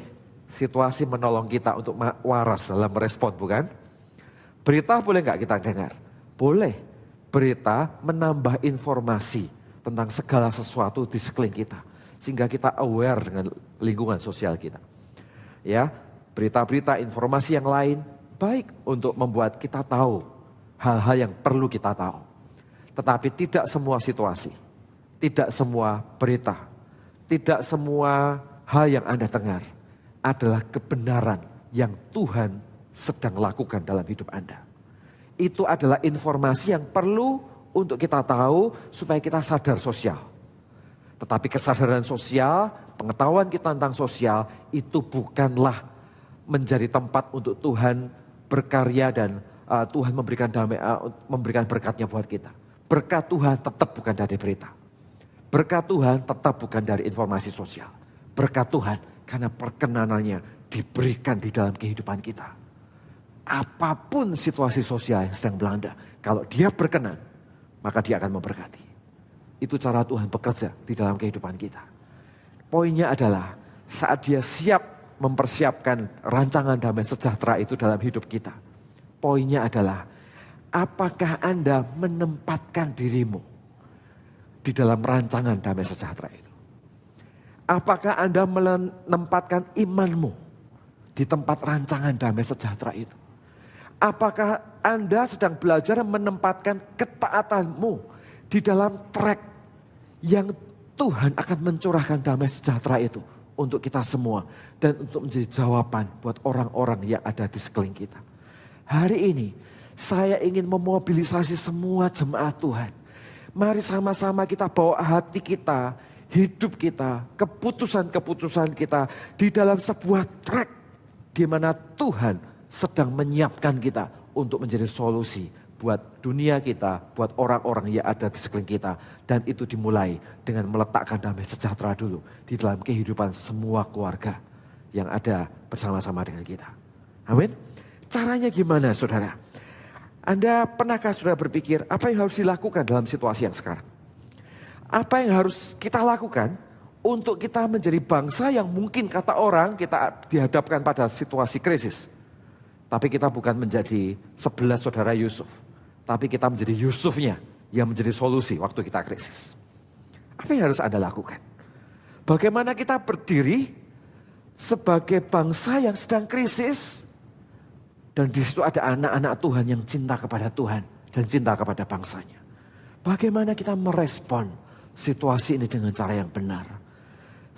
Situasi menolong kita untuk waras dalam merespon, bukan? Berita boleh gak kita dengar? Boleh. Berita menambah informasi tentang segala sesuatu di sekeliling kita. Sehingga kita aware dengan lingkungan sosial kita. Ya, berita-berita, informasi yang lain baik untuk membuat kita tahu hal-hal yang perlu kita tahu. Tetapi tidak semua situasi, tidak semua berita, tidak semua hal yang Anda dengar adalah kebenaran yang Tuhan sedang lakukan dalam hidup Anda. Itu adalah informasi yang perlu untuk kita tahu supaya kita sadar sosial. Tetapi kesadaran sosial, pengetahuan kita tentang sosial itu bukanlah menjadi tempat untuk Tuhan berkarya dan Tuhan memberikan damai, memberikan berkatnya buat kita. Berkat Tuhan tetap bukan dari berita. Berkat Tuhan tetap bukan dari informasi sosial. Berkat Tuhan karena perkenanannya diberikan di dalam kehidupan kita. Apapun situasi sosial yang sedang melanda, kalau dia berkenan, maka dia akan memberkati. Itu cara Tuhan bekerja di dalam kehidupan kita. Poinnya adalah saat dia siap mempersiapkan rancangan damai sejahtera itu dalam hidup kita. Poinnya adalah apakah Anda menempatkan dirimu di dalam rancangan damai sejahtera itu? Apakah Anda menempatkan imanmu di tempat rancangan damai sejahtera itu? Apakah Anda sedang belajar menempatkan ketaatanmu di dalam track yang Tuhan akan mencurahkan damai sejahtera itu untuk kita semua dan untuk menjadi jawaban buat orang-orang yang ada di sekeliling kita. Hari ini saya ingin memobilisasi semua jemaat Tuhan. Mari sama-sama kita bawa hati kita, hidup kita, keputusan-keputusan kita di dalam sebuah track di mana Tuhan sedang menyiapkan kita untuk menjadi solusi buat dunia kita, buat orang-orang yang ada di sekeliling kita. Dan itu dimulai dengan meletakkan damai sejahtera dulu di dalam kehidupan semua keluarga yang ada bersama-sama dengan kita. Amin. Caranya gimana saudara? Anda pernahkah saudara berpikir apa yang harus dilakukan dalam situasi yang sekarang? Apa yang harus kita lakukan untuk kita menjadi bangsa yang mungkin kata orang kita dihadapkan pada situasi krisis. Tapi kita bukan menjadi 11 saudara Yusuf. Tapi kita menjadi Yusufnya yang menjadi solusi waktu kita krisis. Apa yang harus Anda lakukan? Bagaimana kita berdiri sebagai bangsa yang sedang krisis. Dan di situ ada anak-anak Tuhan yang cinta kepada Tuhan dan cinta kepada bangsanya. Bagaimana kita merespon situasi ini dengan cara yang benar?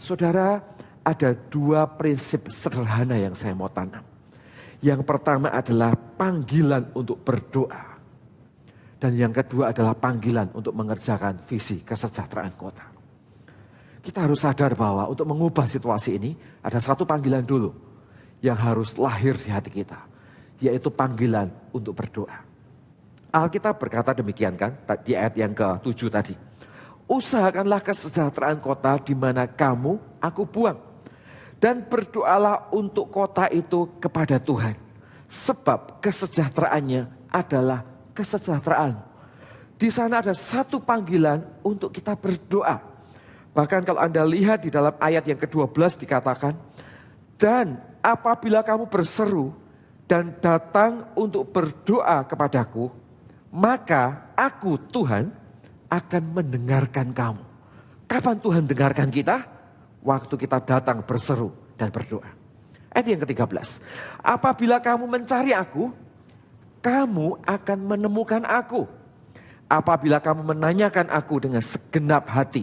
Saudara, ada 2 prinsip sederhana yang saya mau tanam. Yang pertama adalah panggilan untuk berdoa. Dan yang kedua adalah panggilan untuk mengerjakan visi kesejahteraan kota. Kita harus sadar bahwa untuk mengubah situasi ini ada satu panggilan dulu yang harus lahir di hati kita. Yaitu panggilan untuk berdoa. Alkitab berkata demikian kan di ayat yang ke-7 tadi. Usahakanlah kesejahteraan kota di mana aku buang. Dan berdoalah untuk kota itu kepada Tuhan. Sebab kesejahteraannya adalah kesejahteraan. Di sana ada satu panggilan untuk kita berdoa. Bahkan kalau Anda lihat di dalam ayat yang ke-12 dikatakan. Dan apabila kamu berseru dan datang untuk berdoa kepadaku, maka aku Tuhan akan mendengarkan kamu. Kapan Tuhan dengarkan kita? Waktu kita datang berseru dan berdoa. Ayat yang ke-13. Apabila kamu mencari aku, kamu akan menemukan aku. Apabila kamu menanyakan aku dengan segenap hati,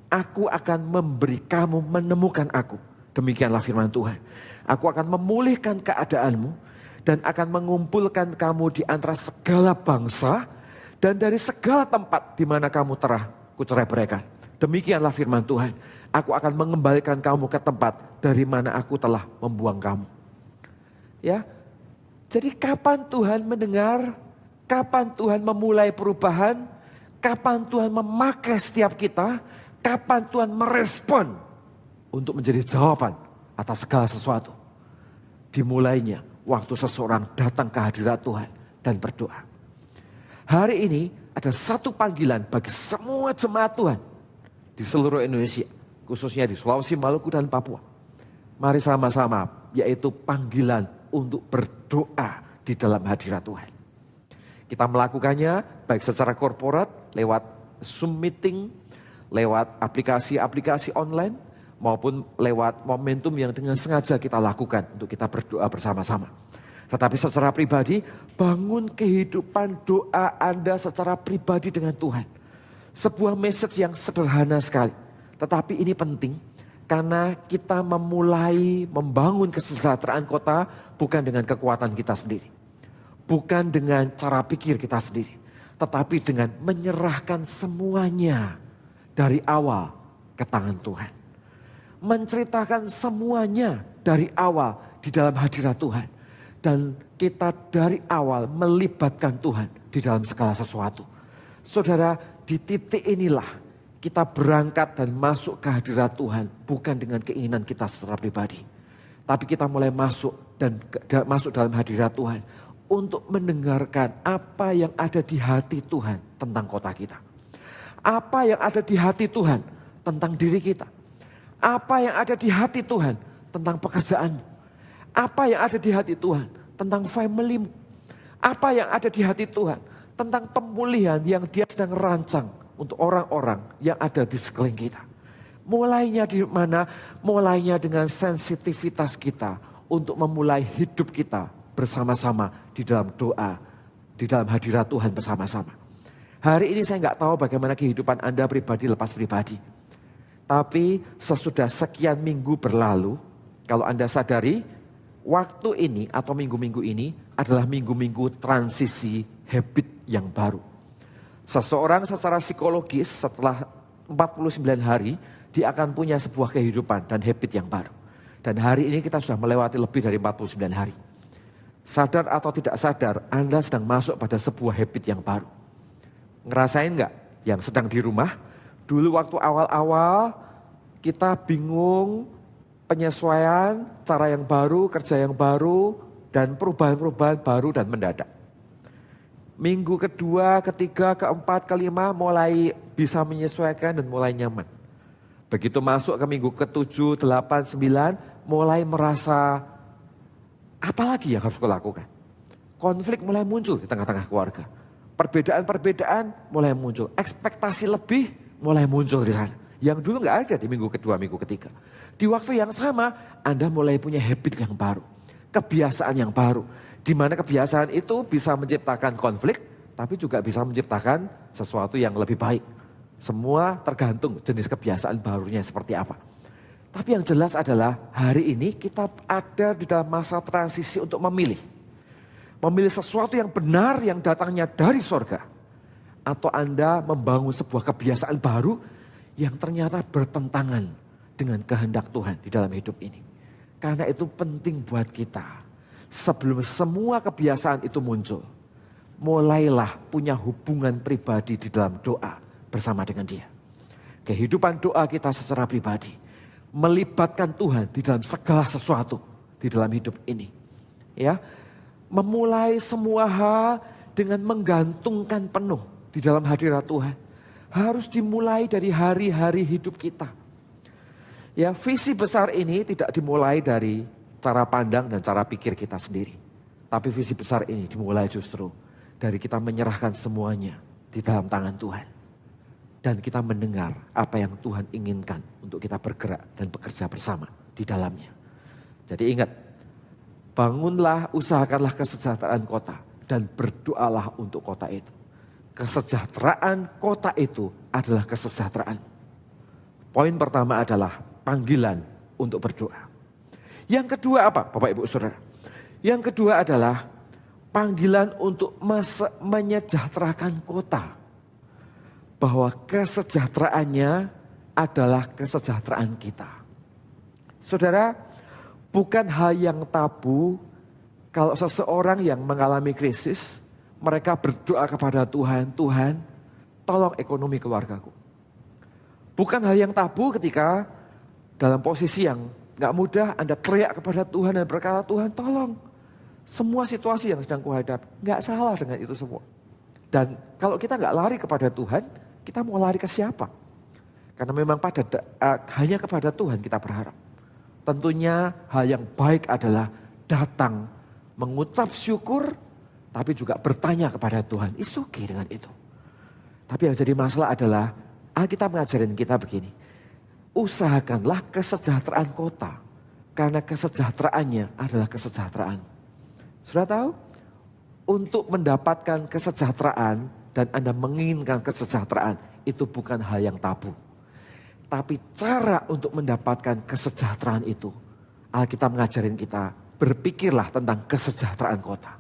aku akan memberi kamu menemukan aku. Demikianlah firman Tuhan. Aku akan memulihkan keadaanmu dan akan mengumpulkan kamu di antara segala bangsa dan dari segala tempat di mana kamu telah kucerai-beraikan. Demikianlah firman Tuhan. Aku akan mengembalikan kamu ke tempat dari mana aku telah membuang kamu. Ya. Jadi kapan Tuhan mendengar? Kapan Tuhan memulai perubahan? Kapan Tuhan memakai setiap kita? Kapan Tuhan merespon untuk menjadi jawaban atas segala sesuatu? Dimulainya waktu seseorang datang ke hadirat Tuhan dan berdoa. Hari ini ada satu panggilan bagi semua jemaat Tuhan di seluruh Indonesia. Khususnya di Sulawesi, Maluku, dan Papua. Mari sama-sama, yaitu panggilan untuk berdoa di dalam hadirat Tuhan. Kita melakukannya baik secara korporat, lewat Zoom meeting, lewat aplikasi-aplikasi online, maupun lewat momentum yang dengan sengaja kita lakukan untuk kita berdoa bersama-sama. Tetapi secara pribadi, bangun kehidupan doa Anda secara pribadi dengan Tuhan. Sebuah message yang sederhana sekali. Tetapi ini penting karena kita memulai membangun kesejahteraan kota bukan dengan kekuatan kita sendiri. Bukan dengan cara pikir kita sendiri. Tetapi dengan menyerahkan semuanya dari awal ke tangan Tuhan. Menceritakan semuanya dari awal di dalam hadirat Tuhan. Dan kita dari awal melibatkan Tuhan di dalam segala sesuatu. Saudara, di titik inilah kita berangkat dan masuk ke hadirat Tuhan bukan dengan keinginan kita secara pribadi. Tapi kita mulai masuk dan masuk dalam hadirat Tuhan untuk mendengarkan apa yang ada di hati Tuhan tentang kota kita. Apa yang ada di hati Tuhan tentang diri kita. Apa yang ada di hati Tuhan tentang pekerjaanmu. Apa yang ada di hati Tuhan tentang familymu. Apa yang ada di hati Tuhan tentang pemulihan yang Dia sedang rancang untuk orang-orang yang ada di sekeliling kita. Mulainya di mana? Mulainya dengan sensitivitas kita untuk memulai hidup kita bersama-sama di dalam doa, di dalam hadirat Tuhan bersama-sama. Hari ini saya nggak tahu bagaimana kehidupan Anda pribadi lepas pribadi. Tapi sesudah sekian minggu berlalu, kalau Anda sadari, waktu ini atau minggu-minggu ini adalah minggu-minggu transisi habit yang baru. Seseorang secara psikologis setelah 49 hari, dia akan punya sebuah kehidupan dan habit yang baru. Dan hari ini kita sudah melewati lebih dari 49 hari. Sadar atau tidak sadar, Anda sedang masuk pada sebuah habit yang baru. Ngerasain nggak yang sedang di rumah? Dulu waktu awal-awal kita bingung, penyesuaian, cara yang baru, kerja yang baru, dan perubahan-perubahan baru dan mendadak. Minggu kedua, ketiga, keempat, kelima mulai bisa menyesuaikan dan mulai nyaman. Begitu masuk ke minggu ke-7, 8, 9, mulai merasa apa lagi yang harus kulakukan. Konflik mulai muncul di tengah-tengah keluarga. Perbedaan-perbedaan mulai muncul. Ekspektasi lebih mulai muncul di sana. Yang dulu nggak ada di minggu kedua, minggu ketiga. Di waktu yang sama, Anda mulai punya habit yang baru. Kebiasaan yang baru. Di mana kebiasaan itu bisa menciptakan konflik, tapi juga bisa menciptakan sesuatu yang lebih baik. Semua tergantung jenis kebiasaan barunya seperti apa. Tapi yang jelas adalah hari ini kita ada di dalam masa transisi untuk memilih. Memilih sesuatu yang benar yang datangnya dari sorga. Atau Anda membangun sebuah kebiasaan baru yang ternyata bertentangan dengan kehendak Tuhan di dalam hidup ini. Karena itu penting buat kita. Sebelum semua kebiasaan itu muncul, mulailah punya hubungan pribadi di dalam doa bersama dengan Dia. Kehidupan doa kita secara pribadi melibatkan Tuhan di dalam segala sesuatu di dalam hidup ini. Ya, memulai semua hal dengan menggantungkan penuh di dalam hadirat Tuhan. Harus dimulai dari hari-hari hidup kita. Ya, visi besar ini tidak dimulai dari cara pandang dan cara pikir kita sendiri. Tapi visi besar ini dimulai justru dari kita menyerahkan semuanya di dalam tangan Tuhan. Dan kita mendengar apa yang Tuhan inginkan untuk kita bergerak dan bekerja bersama di dalamnya. Jadi ingat, bangunlah, usahakanlah kesejahteraan kota dan berdoalah untuk kota itu. Kesejahteraan kota itu adalah kesejahteraan. Poin pertama adalah panggilan untuk berdoa. Yang kedua apa Bapak Ibu Saudara? Yang kedua adalah panggilan untuk menyejahterakan kota. Bahwa kesejahteraannya adalah kesejahteraan kita. Saudara, bukan hal yang tabu kalau seseorang yang mengalami krisis, mereka berdoa kepada Tuhan, Tuhan tolong ekonomi keluargaku. Bukan hal yang tabu ketika dalam posisi yang gak mudah Anda teriak kepada Tuhan dan berkata, Tuhan tolong. Semua situasi yang sedang kuhadapi, gak salah dengan itu semua. Dan kalau kita gak lari kepada Tuhan, kita mau lari ke siapa? Karena memang hanya kepada Tuhan kita berharap. Tentunya hal yang baik adalah datang, mengucap syukur, tapi juga bertanya kepada Tuhan. It's okay dengan itu. Tapi yang jadi masalah adalah Alkitab mengajarin kita begini. Usahakanlah kesejahteraan kota. Karena kesejahteraannya adalah kesejahteraan. Sudah tahu? Untuk mendapatkan kesejahteraan dan Anda menginginkan kesejahteraan, itu bukan hal yang tabu. Tapi cara untuk mendapatkan kesejahteraan itu, Alkitab mengajarin kita, berpikirlah tentang kesejahteraan kota.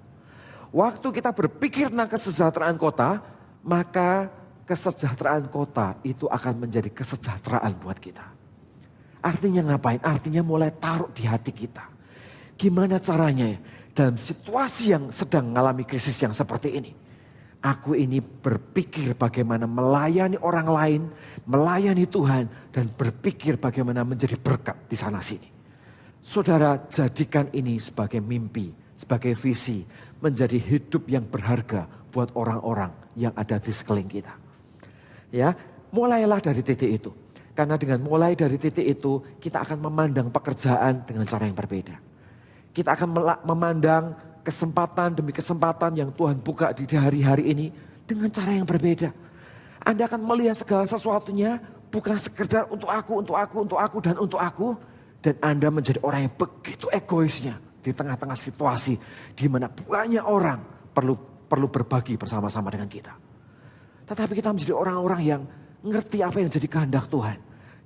Waktu kita berpikir tentang kesejahteraan kota, maka kesejahteraan kota itu akan menjadi kesejahteraan buat kita. Artinya ngapain? Artinya mulai taruh di hati kita. Gimana caranya ya? Dalam situasi yang sedang mengalami krisis yang seperti ini. Aku ini berpikir bagaimana melayani orang lain, melayani Tuhan, dan berpikir bagaimana menjadi berkat di sana sini. Saudara, jadikan ini sebagai mimpi, sebagai visi, menjadi hidup yang berharga buat orang-orang yang ada di sekeliling kita. Ya, mulailah dari titik itu. Karena dengan mulai dari titik itu, kita akan memandang pekerjaan dengan cara yang berbeda. Kita akan memandang kesempatan demi kesempatan yang Tuhan buka di hari-hari ini dengan cara yang berbeda. Anda akan melihat segala sesuatunya bukan sekedar untuk aku, dan Anda menjadi orang yang begitu egoisnya di tengah-tengah situasi di mana banyak orang perlu berbagi bersama-sama dengan kita. Tetapi kita menjadi orang-orang yang ngerti apa yang jadi kehendak Tuhan.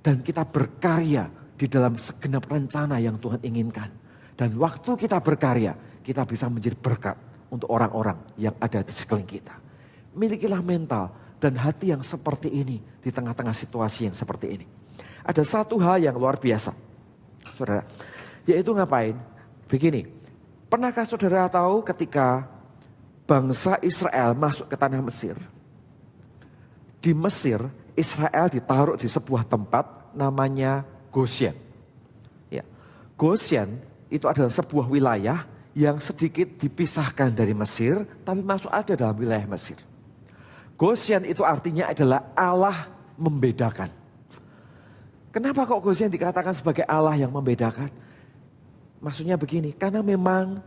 Dan kita berkarya di dalam segenap rencana yang Tuhan inginkan. Dan waktu kita berkarya, kita bisa menjadi berkat untuk orang-orang yang ada di sekeliling kita. Milikilah mental dan hati yang seperti ini di tengah-tengah situasi yang seperti ini. Ada satu hal yang luar biasa, saudara. Yaitu ngapain? Begini, pernahkah saudara tahu ketika bangsa Israel masuk ke tanah Mesir? Di Mesir, Israel ditaruh di sebuah tempat namanya Goshen. Ya. Goshen itu adalah sebuah wilayah yang sedikit dipisahkan dari Mesir, tapi masuk ada dalam wilayah Mesir. Goshen itu artinya adalah Allah membedakan. Kenapa kok Goshen dikatakan sebagai Allah yang membedakan? Maksudnya begini, karena memang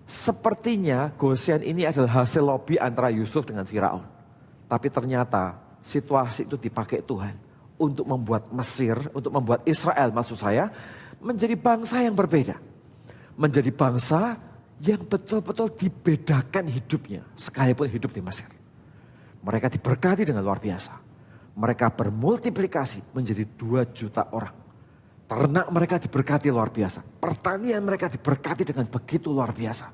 sepertinya Goshen ini adalah hasil lobby antara Yusuf dengan Firaun. Tapi ternyata situasi itu dipakai Tuhan untuk membuat Mesir, untuk membuat Israel maksud saya, menjadi bangsa yang berbeda. Menjadi bangsa yang betul-betul dibedakan hidupnya, sekalipun hidup di Mesir. Mereka diberkati dengan luar biasa. Mereka bermultiplikasi menjadi 2 juta orang. Ternak mereka diberkati luar biasa. Pertanian mereka diberkati dengan begitu luar biasa.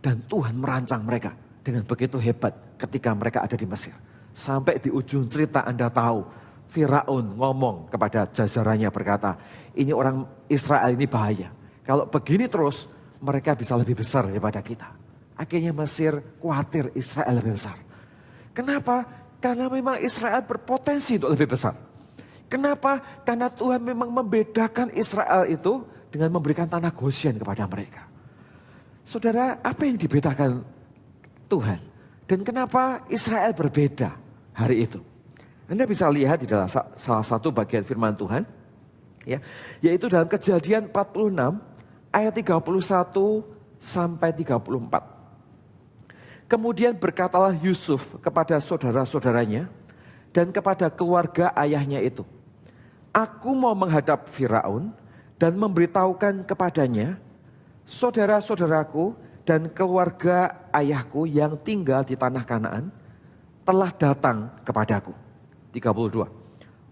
Dan Tuhan merancang mereka dengan begitu hebat ketika mereka ada di Mesir. Sampai di ujung cerita Anda tahu, Firaun ngomong kepada jajarannya berkata, ini orang Israel ini bahaya. Kalau begini terus, mereka bisa lebih besar daripada kita. Akhirnya Mesir khawatir Israel lebih besar. Kenapa? Karena memang Israel berpotensi untuk lebih besar. Kenapa? Karena Tuhan memang membedakan Israel itu dengan memberikan tanah Goshen kepada mereka. Saudara, apa yang dibedakan Tuhan? Dan kenapa Israel berbeda hari itu? Anda bisa lihat di dalam salah satu bagian firman Tuhan, ya, yaitu dalam Kejadian 46 ayat 31 sampai 34. Kemudian berkatalah Yusuf kepada saudara-saudaranya dan kepada keluarga ayahnya itu, aku mau menghadap Firaun dan memberitahukan kepadanya, saudara-saudaraku dan keluarga ayahku yang tinggal di tanah Kanaan telah datang kepadaku. 32.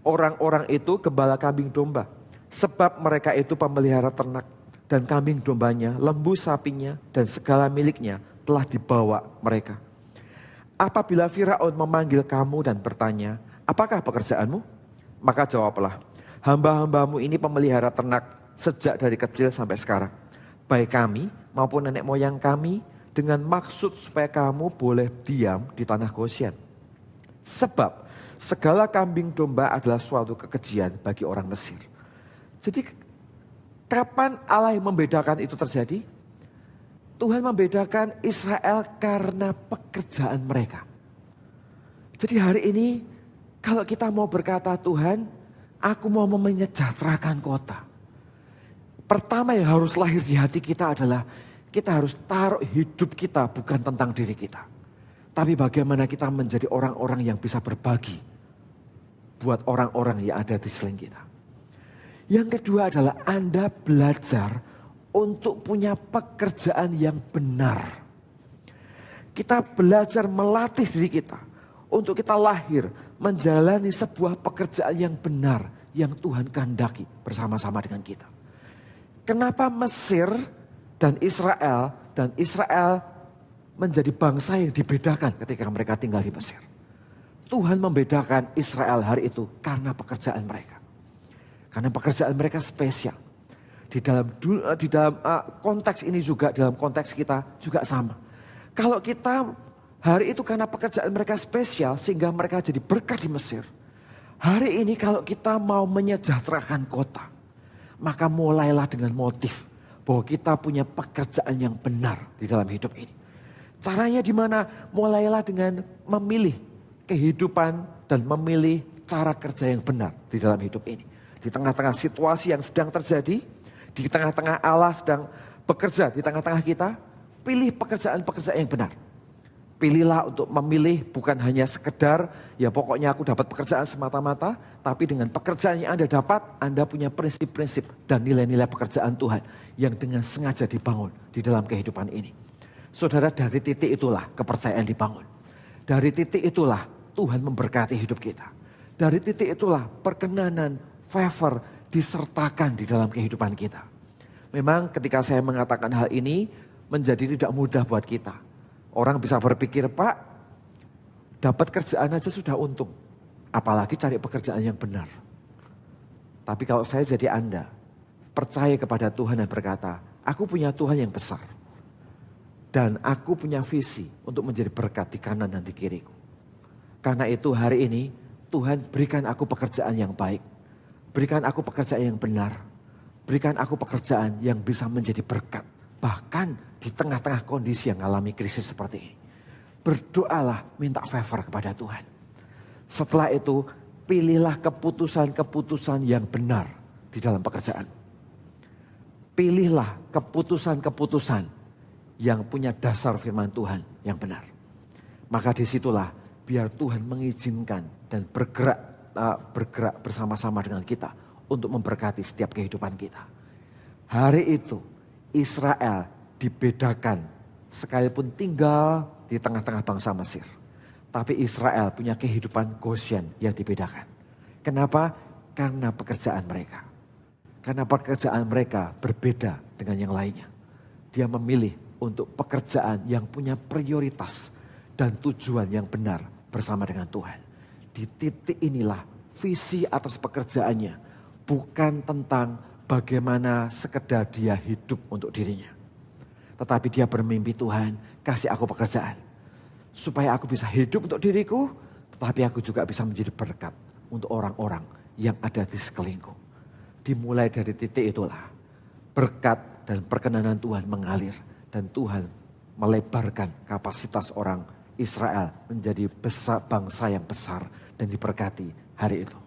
Orang-orang itu gembala kambing domba, sebab mereka itu pemelihara ternak, dan kambing dombanya, lembu sapinya, dan segala miliknya telah dibawa mereka. Apabila Firaun memanggil kamu dan bertanya, apakah pekerjaanmu? Maka jawablah, hamba-hambamu ini pemelihara ternak sejak dari kecil sampai sekarang. Baik kami maupun nenek moyang kami, dengan maksud supaya kamu boleh diam di tanah Goshen. Sebab segala kambing domba adalah suatu kekejian bagi orang Mesir. Jadi kapan Allah yang membedakan itu terjadi? Tuhan membedakan Israel karena pekerjaan mereka. Jadi hari ini kalau kita mau berkata, Tuhan, aku mau menyejahterakan kota. Pertama yang harus lahir di hati kita adalah kita harus taruh hidup kita bukan tentang diri kita. Tapi bagaimana kita menjadi orang-orang yang bisa berbagi buat orang-orang yang ada di sekeliling kita. Yang kedua adalah Anda belajar untuk punya pekerjaan yang benar. Kita belajar melatih diri kita untuk kita lahir menjalani sebuah pekerjaan yang benar yang Tuhan kehendaki bersama-sama dengan kita. Kenapa Mesir dan Israel menjadi bangsa yang dibedakan ketika mereka tinggal di Mesir? Tuhan membedakan Israel hari itu karena pekerjaan mereka. Karena pekerjaan mereka spesial. Di dalam konteks ini juga, dalam konteks kita juga sama. Kalau kita hari itu karena pekerjaan mereka spesial sehingga mereka jadi berkat di Mesir. Hari ini kalau kita mau menyejahterakan kota, maka mulailah dengan motif bahwa kita punya pekerjaan yang benar di dalam hidup ini. Caranya di mana? Mulailah dengan memilih kehidupan dan memilih cara kerja yang benar di dalam hidup ini. Di tengah-tengah situasi yang sedang terjadi, di tengah-tengah Allah sedang bekerja di tengah-tengah kita, pilih pekerjaan-pekerjaan yang benar. Pilihlah untuk memilih bukan hanya sekedar ya pokoknya aku dapat pekerjaan semata-mata, tapi dengan pekerjaan yang Anda dapat, Anda punya prinsip-prinsip dan nilai-nilai pekerjaan Tuhan yang dengan sengaja dibangun di dalam kehidupan ini. Saudara, dari titik itulah kepercayaan dibangun. Dari titik itulah Tuhan memberkati hidup kita. Dari titik itulah perkenanan, favor disertakan di dalam kehidupan kita. Memang ketika saya mengatakan hal ini menjadi tidak mudah buat kita. Orang bisa berpikir, Pak, dapat kerjaan aja sudah untung. Apalagi cari pekerjaan yang benar. Tapi kalau saya jadi Anda, percaya kepada Tuhan dan berkata, aku punya Tuhan yang besar. Dan aku punya visi untuk menjadi berkat di kanan dan di kiriku. Karena itu hari ini, Tuhan berikan aku pekerjaan yang baik. Berikan aku pekerjaan yang benar. Berikan aku pekerjaan yang bisa menjadi berkat. Bahkan di tengah-tengah kondisi yang mengalami krisis seperti ini. Berdoalah, minta favor kepada Tuhan. Setelah itu, pilihlah keputusan-keputusan yang benar di dalam pekerjaan. Pilihlah keputusan-keputusan yang punya dasar firman Tuhan yang benar. Maka disitulah biar Tuhan mengizinkan dan bergerak bersama-sama dengan kita untuk memberkati setiap kehidupan kita. Hari itu Israel dibedakan sekalipun tinggal di tengah-tengah bangsa Mesir. Tapi Israel punya kehidupan Goshen yang dibedakan. Kenapa? Karena pekerjaan mereka. Karena pekerjaan mereka berbeda dengan yang lainnya. Dia memilih untuk pekerjaan yang punya prioritas dan tujuan yang benar bersama dengan Tuhan. Di titik inilah visi atas pekerjaannya bukan tentang bagaimana sekedar dia hidup untuk dirinya. Tetapi dia bermimpi, Tuhan kasih aku pekerjaan. Supaya aku bisa hidup untuk diriku, tetapi aku juga bisa menjadi berkat untuk orang-orang yang ada di sekelilingku. Dimulai dari titik itulah berkat dan perkenanan Tuhan mengalir. Dan Tuhan melebarkan kapasitas orang Israel menjadi bangsa yang besar dan diberkati hari itu.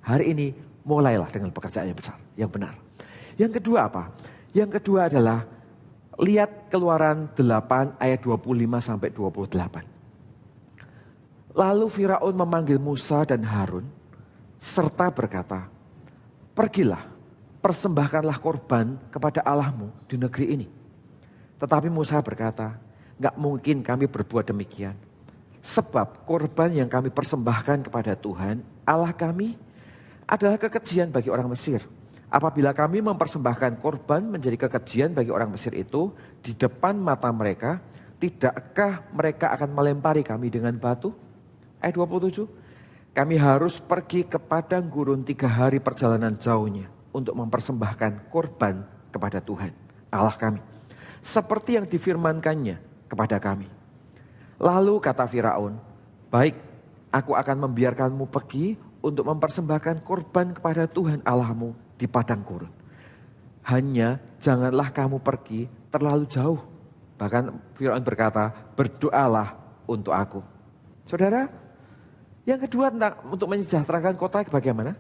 Hari ini mulailah dengan pekerjaan yang besar, yang benar. Yang kedua apa? Yang kedua adalah lihat Keluaran 8 ayat 25 sampai 28. Lalu Firaun memanggil Musa dan Harun serta berkata, pergilah, persembahkanlah korban kepada Allahmu di negeri ini. Tetapi Musa berkata, enggak mungkin kami berbuat demikian. Sebab korban yang kami persembahkan kepada Tuhan, Allah kami, adalah kekejian bagi orang Mesir. Apabila kami mempersembahkan korban menjadi kekejian bagi orang Mesir itu di depan mata mereka, tidakkah mereka akan melempari kami dengan batu? Ayat 27, kami harus pergi ke padang gurun 3 hari perjalanan jauhnya untuk mempersembahkan korban kepada Tuhan, Allah kami. Seperti yang difirmankannya kepada kami. Lalu kata Firaun, baik, aku akan membiarkanmu pergi untuk mempersembahkan korban kepada Tuhan Allahmu di padang gurun. Hanya janganlah kamu pergi terlalu jauh. Bahkan Firaun berkata, berdoalah untuk aku. Saudara, yang kedua tentang untuk menyejahterakan kota bagaimana?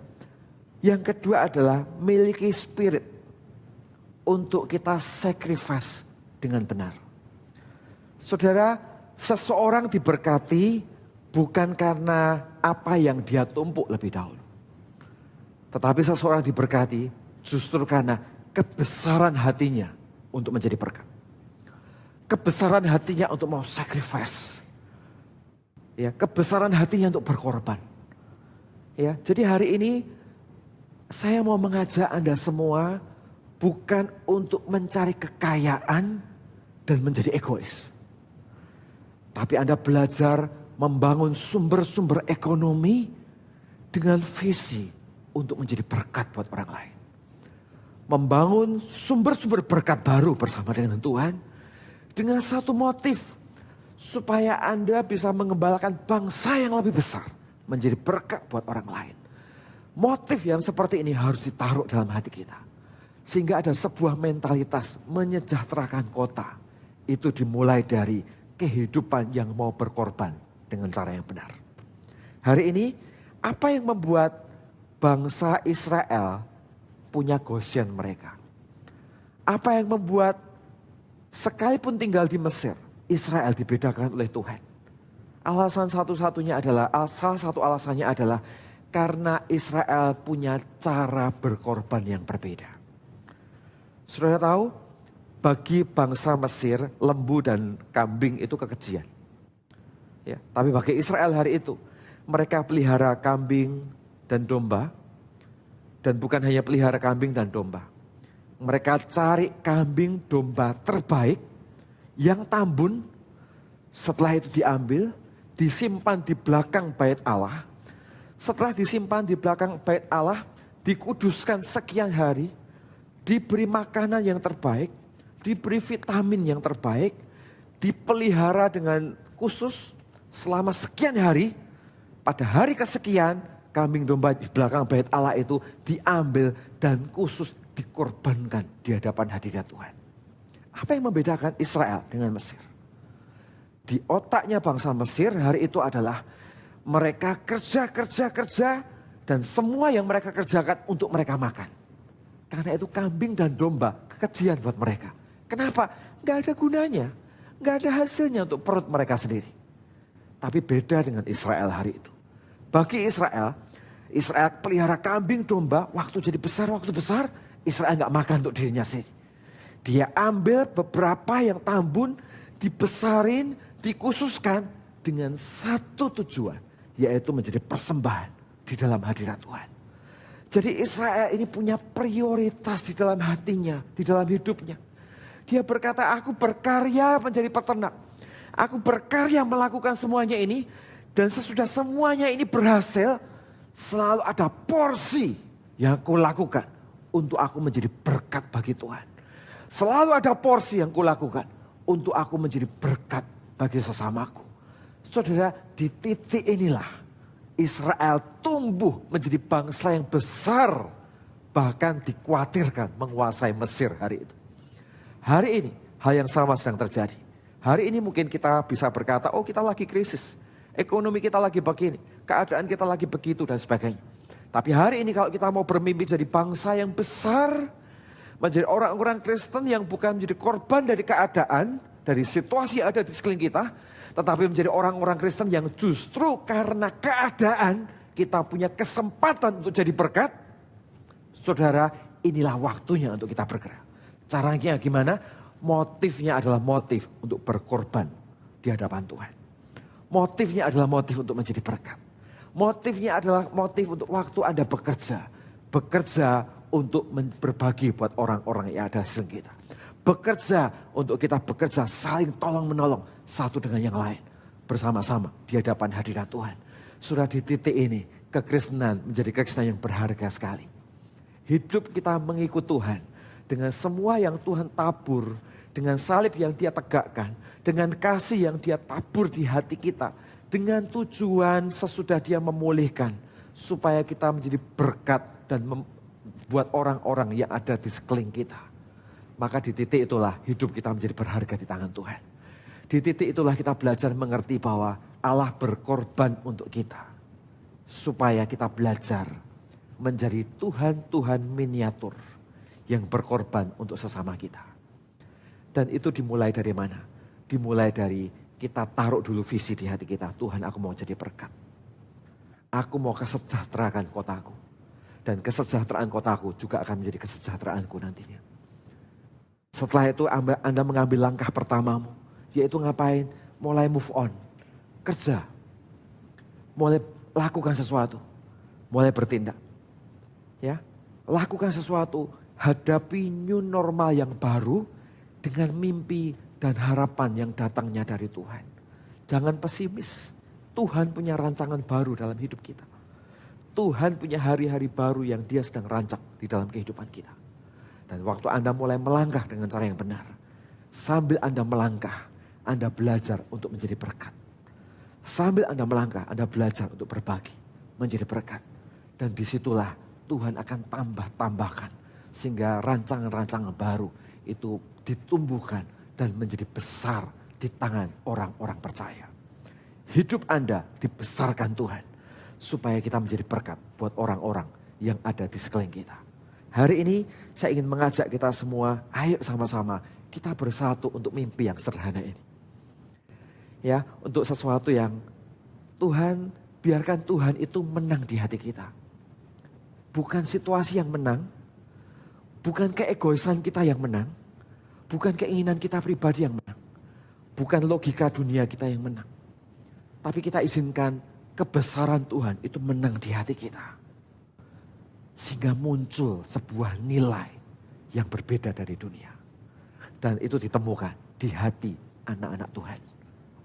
Yang kedua adalah miliki spirit untuk kita sacrifice dengan benar. Saudara, seseorang diberkati bukan karena apa yang dia tumpuk lebih dahulu. Tetapi seseorang diberkati justru karena kebesaran hatinya untuk menjadi berkat. Kebesaran hatinya untuk mau sacrifice. Ya, kebesaran hatinya untuk berkorban. Ya, jadi hari ini saya mau mengajak Anda semua bukan untuk mencari kekayaan dan menjadi egois. Tapi Anda belajar membangun sumber-sumber ekonomi dengan visi untuk menjadi berkat buat orang lain. Membangun sumber-sumber berkat baru bersama dengan Tuhan. Dengan satu motif. Supaya Anda bisa mengembalakan bangsa yang lebih besar. Menjadi berkat buat orang lain. Motif yang seperti ini harus ditaruh dalam hati kita. Sehingga ada sebuah mentalitas menyejahterakan kota. Itu dimulai dari kehidupan yang mau berkorban dengan cara yang benar. Hari ini apa yang membuat bangsa Israel punya Goshen mereka? Apa yang membuat sekalipun tinggal di Mesir, Israel dibedakan oleh Tuhan? Alasan satu-satunya adalah, salah satu alasannya adalah karena Israel punya cara berkorban yang berbeda. Saudara tahu, bagi bangsa Mesir, lembu dan kambing itu kekejian. Ya, tapi bagi Israel hari itu, mereka pelihara kambing dan domba. Dan bukan hanya pelihara kambing dan domba. Mereka cari kambing domba terbaik yang tambun. Setelah itu diambil, disimpan di belakang bait Allah. Setelah disimpan di belakang bait Allah, dikuduskan sekian hari, diberi makanan yang terbaik, diberi vitamin yang terbaik, dipelihara dengan khusus selama sekian hari. Pada hari kesekian, kambing domba di belakang bait Allah itu diambil dan khusus dikorbankan di hadapan hadirat Tuhan. Apa yang membedakan Israel dengan Mesir? Di otaknya bangsa Mesir hari itu adalah mereka kerja dan semua yang mereka kerjakan untuk mereka makan. Karena itu kambing dan domba kekejian buat mereka. Kenapa? Gak ada gunanya, gak ada hasilnya untuk perut mereka sendiri. Tapi beda dengan Israel hari itu. Bagi Israel pelihara kambing domba, waktu besar, Israel gak makan untuk dirinya sendiri. Dia ambil beberapa yang tambun, dibesarin, dikhususkan dengan satu tujuan, yaitu menjadi persembahan di dalam hadirat Tuhan. Jadi Israel ini punya prioritas di dalam hatinya, di dalam hidupnya. Dia berkata, aku berkarya menjadi peternak. Aku berkarya melakukan semuanya ini, dan sesudah semuanya ini berhasil, selalu ada porsi yang aku lakukan untuk aku menjadi berkat bagi Tuhan. Selalu ada porsi yang kulakukan untuk aku menjadi berkat bagi sesamaku. Saudara, di titik inilah Israel tumbuh menjadi bangsa yang besar, bahkan dikhawatirkan menguasai Mesir hari itu. Hari ini hal yang sama sedang terjadi. Hari ini mungkin kita bisa berkata, oh kita lagi krisis. Ekonomi kita lagi begini, keadaan kita lagi begitu dan sebagainya. Tapi hari ini kalau kita mau bermimpi jadi bangsa yang besar, menjadi orang-orang Kristen yang bukan menjadi korban dari keadaan, dari situasi yang ada di sekeliling kita, tetapi menjadi orang-orang Kristen yang justru karena keadaan kita punya kesempatan untuk jadi berkat. Saudara, inilah waktunya untuk kita bergerak. Caranya gimana? Motifnya adalah motif untuk berkorban di hadapan Tuhan. Motifnya adalah motif untuk menjadi berkat. Motifnya adalah motif untuk waktu Anda bekerja. Bekerja untuk berbagi buat orang-orang yang ada di sekeliling kita. Bekerja untuk kita bekerja saling tolong menolong satu dengan yang lain. Bersama-sama di hadapan hadirat Tuhan. Sudah di titik ini kekristenan menjadi kekristenan yang berharga sekali. Hidup kita mengikut Tuhan dengan semua yang Tuhan tabur. Dengan salib yang Dia tegakkan, dengan kasih yang Dia tabur di hati kita, dengan tujuan sesudah Dia memulihkan, supaya kita menjadi berkat dan membuat orang-orang yang ada di sekeliling kita. Maka di titik itulah hidup kita menjadi berharga di tangan Tuhan. Di titik itulah kita belajar mengerti bahwa Allah berkorban untuk kita, supaya kita belajar menjadi Tuhan-Tuhan miniatur yang berkorban untuk sesama kita. Dan itu dimulai dari mana? Dimulai dari kita taruh dulu visi di hati kita. Tuhan, aku mau jadi berkat. Aku mau kesejahteraan kotaku. Dan kesejahteraan kotaku juga akan menjadi kesejahteraanku nantinya. Setelah itu Anda mengambil langkah pertamamu. Yaitu ngapain? Mulai move on. Kerja. Mulai lakukan sesuatu. Mulai bertindak. Ya, lakukan sesuatu. Hadapi new normal yang baru. Dengan mimpi dan harapan yang datangnya dari Tuhan. Jangan pesimis. Tuhan punya rancangan baru dalam hidup kita. Tuhan punya hari-hari baru yang Dia sedang rancang di dalam kehidupan kita. Dan waktu Anda mulai melangkah dengan cara yang benar. Sambil Anda melangkah, Anda belajar untuk menjadi berkat. Sambil Anda melangkah, Anda belajar untuk berbagi. Menjadi berkat. Dan disitulah Tuhan akan tambahkan. Sehingga rancangan-rancangan baru itu ditumbuhkan dan menjadi besar di tangan orang-orang percaya. Hidup Anda dibesarkan Tuhan supaya kita menjadi berkat buat orang-orang yang ada di sekeliling kita. Hari ini saya ingin mengajak kita semua, ayo sama-sama kita bersatu untuk mimpi yang sederhana ini. Ya, untuk sesuatu yang Tuhan, biarkan Tuhan itu menang di hati kita. Bukan situasi yang menang, bukan keegoisan kita yang menang, bukan keinginan kita pribadi yang menang, bukan logika dunia kita yang menang. Tapi kita izinkan kebesaran Tuhan itu menang di hati kita. Sehingga muncul sebuah nilai yang berbeda dari dunia. Dan itu ditemukan di hati anak-anak Tuhan.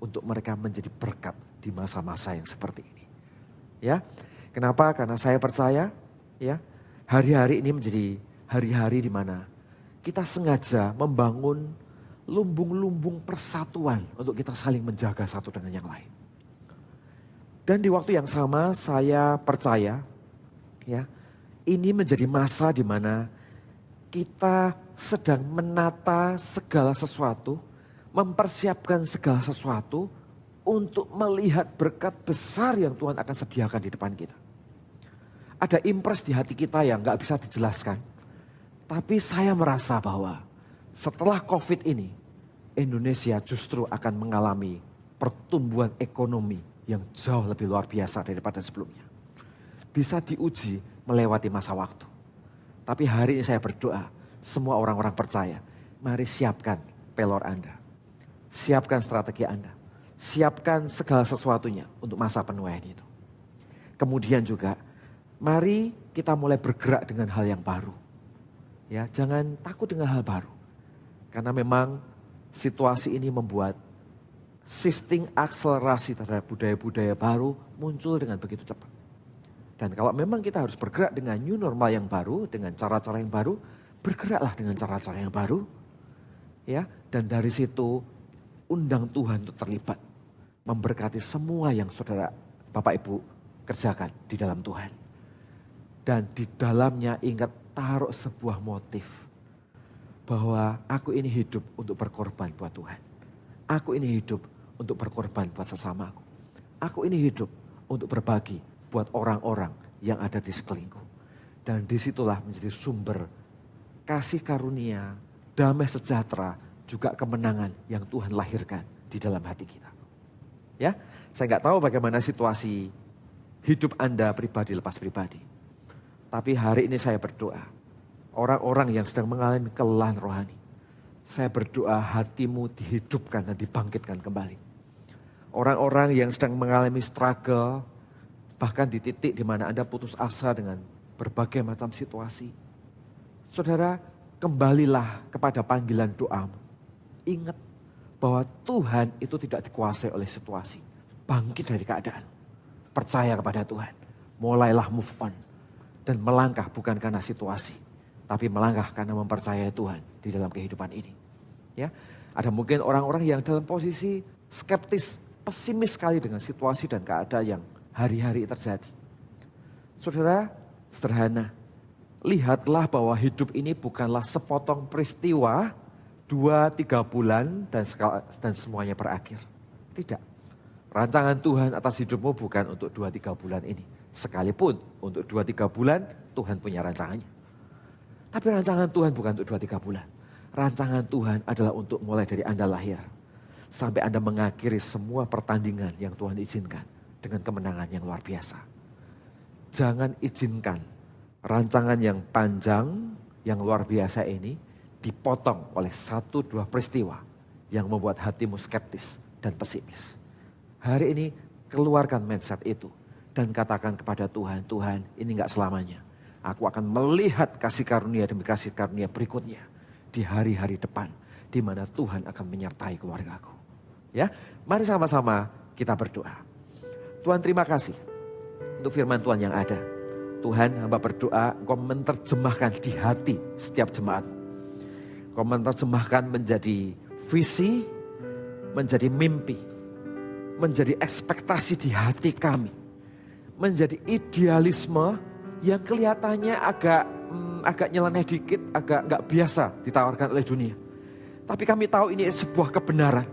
Untuk mereka menjadi berkat di masa-masa yang seperti ini. Ya, kenapa? Karena saya percaya, ya, hari-hari ini menjadi hari-hari di mana kita sengaja membangun lumbung-lumbung persatuan untuk kita saling menjaga satu dengan yang lain. Dan di waktu yang sama saya percaya, ya, ini menjadi masa di mana kita sedang menata segala sesuatu, mempersiapkan segala sesuatu untuk melihat berkat besar yang Tuhan akan sediakan di depan kita. Ada impres di hati kita yang gak bisa dijelaskan. Tapi saya merasa bahwa setelah COVID ini, Indonesia justru akan mengalami pertumbuhan ekonomi yang jauh lebih luar biasa daripada sebelumnya. Bisa diuji melewati masa waktu. Tapi hari ini saya berdoa, semua orang-orang percaya, mari siapkan pelor Anda. Siapkan strategi Anda. Siapkan segala sesuatunya untuk masa penuaian itu. Kemudian juga, mari kita mulai bergerak dengan hal yang baru. Ya, jangan takut dengan hal baru. Karena memang situasi ini membuat shifting akselerasi terhadap budaya-budaya baru muncul dengan begitu cepat. Dan kalau memang kita harus bergerak dengan new normal yang baru, dengan cara-cara yang baru, bergeraklah dengan cara-cara yang baru. Ya, dan dari situ undang Tuhan untuk terlibat. Memberkati semua yang saudara, Bapak Ibu kerjakan di dalam Tuhan. Dan di dalamnya ingat taruh sebuah motif. Bahwa aku ini hidup untuk berkorban buat Tuhan. Aku ini hidup untuk berkorban buat sesamaku. Aku ini hidup untuk berbagi buat orang-orang yang ada di sekelilingku. Dan disitulah menjadi sumber kasih karunia, damai sejahtera, juga kemenangan yang Tuhan lahirkan di dalam hati kita. Ya, saya nggak tahu bagaimana situasi hidup Anda pribadi lepas pribadi. Tapi hari ini saya berdoa, orang-orang yang sedang mengalami kelelahan rohani, saya berdoa hatimu dihidupkan dan dibangkitkan kembali. Orang-orang yang sedang mengalami struggle, bahkan di titik di mana Anda putus asa dengan berbagai macam situasi. Saudara, kembalilah kepada panggilan doamu. Ingat bahwa Tuhan itu tidak dikuasai oleh situasi. Bangkit dari keadaan. Percaya kepada Tuhan. Mulailah move on. Dan melangkah bukan karena situasi. Tapi melangkah karena mempercayai Tuhan di dalam kehidupan ini. Ya, ada mungkin orang-orang yang dalam posisi skeptis, pesimis sekali dengan situasi dan keadaan yang hari-hari terjadi. Saudara, sederhana. Lihatlah bahwa hidup ini bukanlah sepotong peristiwa 2-3 bulan dan semuanya berakhir. Tidak. Rancangan Tuhan atas hidupmu bukan untuk 2-3 bulan ini. Sekalipun untuk 2-3 bulan Tuhan punya rancangannya. Tapi rancangan Tuhan bukan untuk 2-3 bulan. Rancangan Tuhan adalah untuk mulai dari Anda lahir. Sampai Anda mengakhiri semua pertandingan yang Tuhan izinkan. Dengan kemenangan yang luar biasa. Jangan izinkan rancangan yang panjang, yang luar biasa ini dipotong oleh 1-2 peristiwa yang membuat hatimu skeptis dan pesimis. Hari ini keluarkan mindset itu dan katakan kepada Tuhan, Tuhan ini gak selamanya. Aku akan melihat kasih karunia demi kasih karunia berikutnya di hari-hari depan di mana Tuhan akan menyertai keluargaku. Ya, mari sama-sama kita berdoa. Tuhan terima kasih untuk firman Tuhan yang ada. Tuhan, hamba berdoa Engkau menerjemahkan di hati setiap jemaat. Engkau menerjemahkan menjadi visi, menjadi mimpi, menjadi ekspektasi di hati kami. Menjadi idealisme yang kelihatannya agak nyeleneh dikit, agak gak biasa ditawarkan oleh dunia. Tapi kami tahu ini sebuah kebenaran.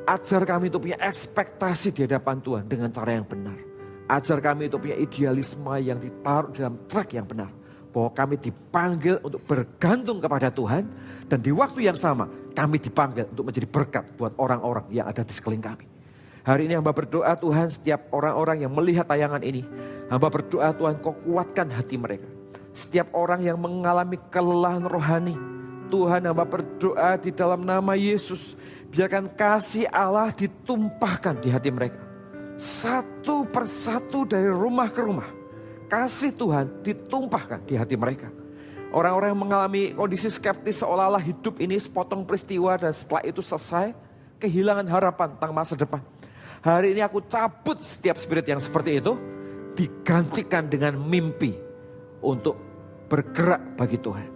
Ajar kami untuk punya ekspektasi di hadapan Tuhan dengan cara yang benar. Ajar kami untuk punya idealisme yang ditaruh dalam track yang benar. Bahwa kami dipanggil untuk bergantung kepada Tuhan. Dan di waktu yang sama kami dipanggil untuk menjadi berkat buat orang-orang yang ada di sekeliling kami. Hari ini hamba berdoa Tuhan, setiap orang-orang yang melihat tayangan ini, hamba berdoa Tuhan kau kuatkan hati mereka. Setiap orang yang mengalami kelelahan rohani, Tuhan hamba berdoa di dalam nama Yesus, biarkan kasih Allah ditumpahkan di hati mereka. Satu persatu dari rumah ke rumah, kasih Tuhan ditumpahkan di hati mereka. Orang-orang yang mengalami kondisi skeptis seolah-olah hidup ini sepotong peristiwa dan setelah itu selesai, kehilangan harapan tentang masa depan. Hari ini aku cabut setiap spirit yang seperti itu, digantikan dengan mimpi untuk bergerak bagi Tuhan.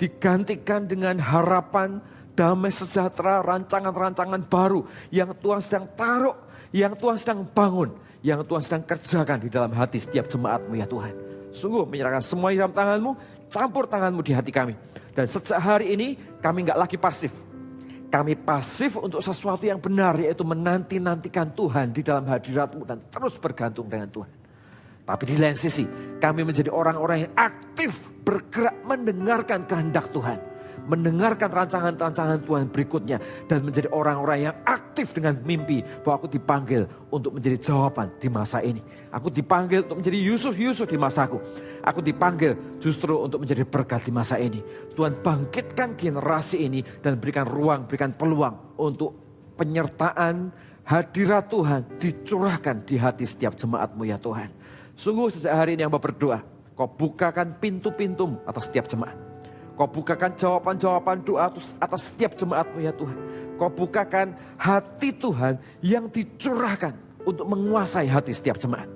Digantikan dengan harapan, damai sejahtera, rancangan-rancangan baru yang Tuhan sedang taruh, yang Tuhan sedang bangun, yang Tuhan sedang kerjakan di dalam hati setiap jemaat-Mu ya Tuhan. Sungguh menyerahkan semua di dalam tangan-Mu, campur tangan-Mu di hati kami. Dan sejak hari ini kami gak lagi pasif. Kami pasif untuk sesuatu yang benar, yaitu menanti-nantikan Tuhan di dalam hadirat-Mu dan terus bergantung dengan Tuhan. Tapi di lain sisi, kami menjadi orang-orang yang aktif bergerak mendengarkan kehendak Tuhan. Mendengarkan rancangan-rancangan Tuhan berikutnya. Dan menjadi orang-orang yang aktif dengan mimpi bahwa aku dipanggil untuk menjadi jawaban di masa ini. Aku dipanggil untuk menjadi Yusuf-Yusuf di masaku. Aku dipanggil justru untuk menjadi berkat di masa ini. Tuhan bangkitkan generasi ini dan berikan ruang, berikan peluang untuk penyertaan hadirat Tuhan dicurahkan di hati setiap jemaat-Mu ya Tuhan. Sungguh sejak hari ini hamba berdoa, kau bukakan pintu-pintu atas setiap jemaat. Kau bukakan jawaban-jawaban doa atas setiap jemaat-Mu ya Tuhan. Kau bukakan hati Tuhan yang dicurahkan untuk menguasai hati setiap jemaat.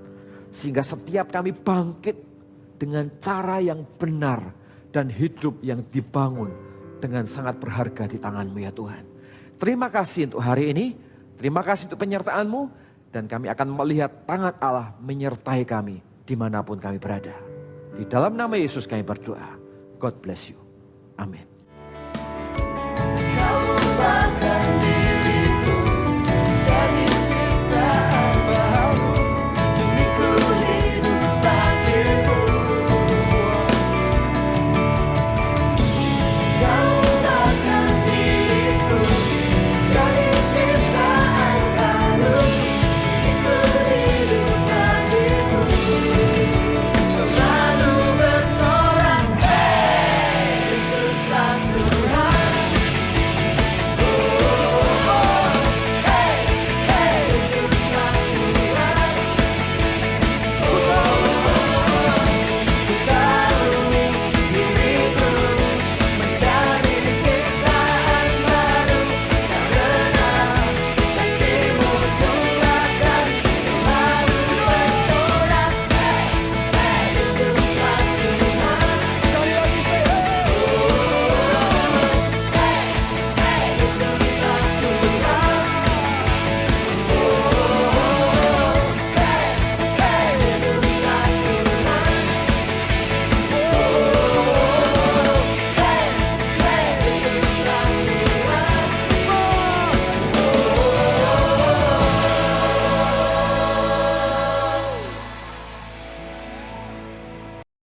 Sehingga setiap kami bangkit dengan cara yang benar dan hidup yang dibangun dengan sangat berharga di tangan-Mu ya Tuhan. Terima kasih untuk hari ini, terima kasih untuk penyertaan-Mu, dan kami akan melihat tangan Allah menyertai kami dimanapun kami berada. Di dalam nama Yesus kami berdoa. God bless you. Amin. Kau lupakan diri.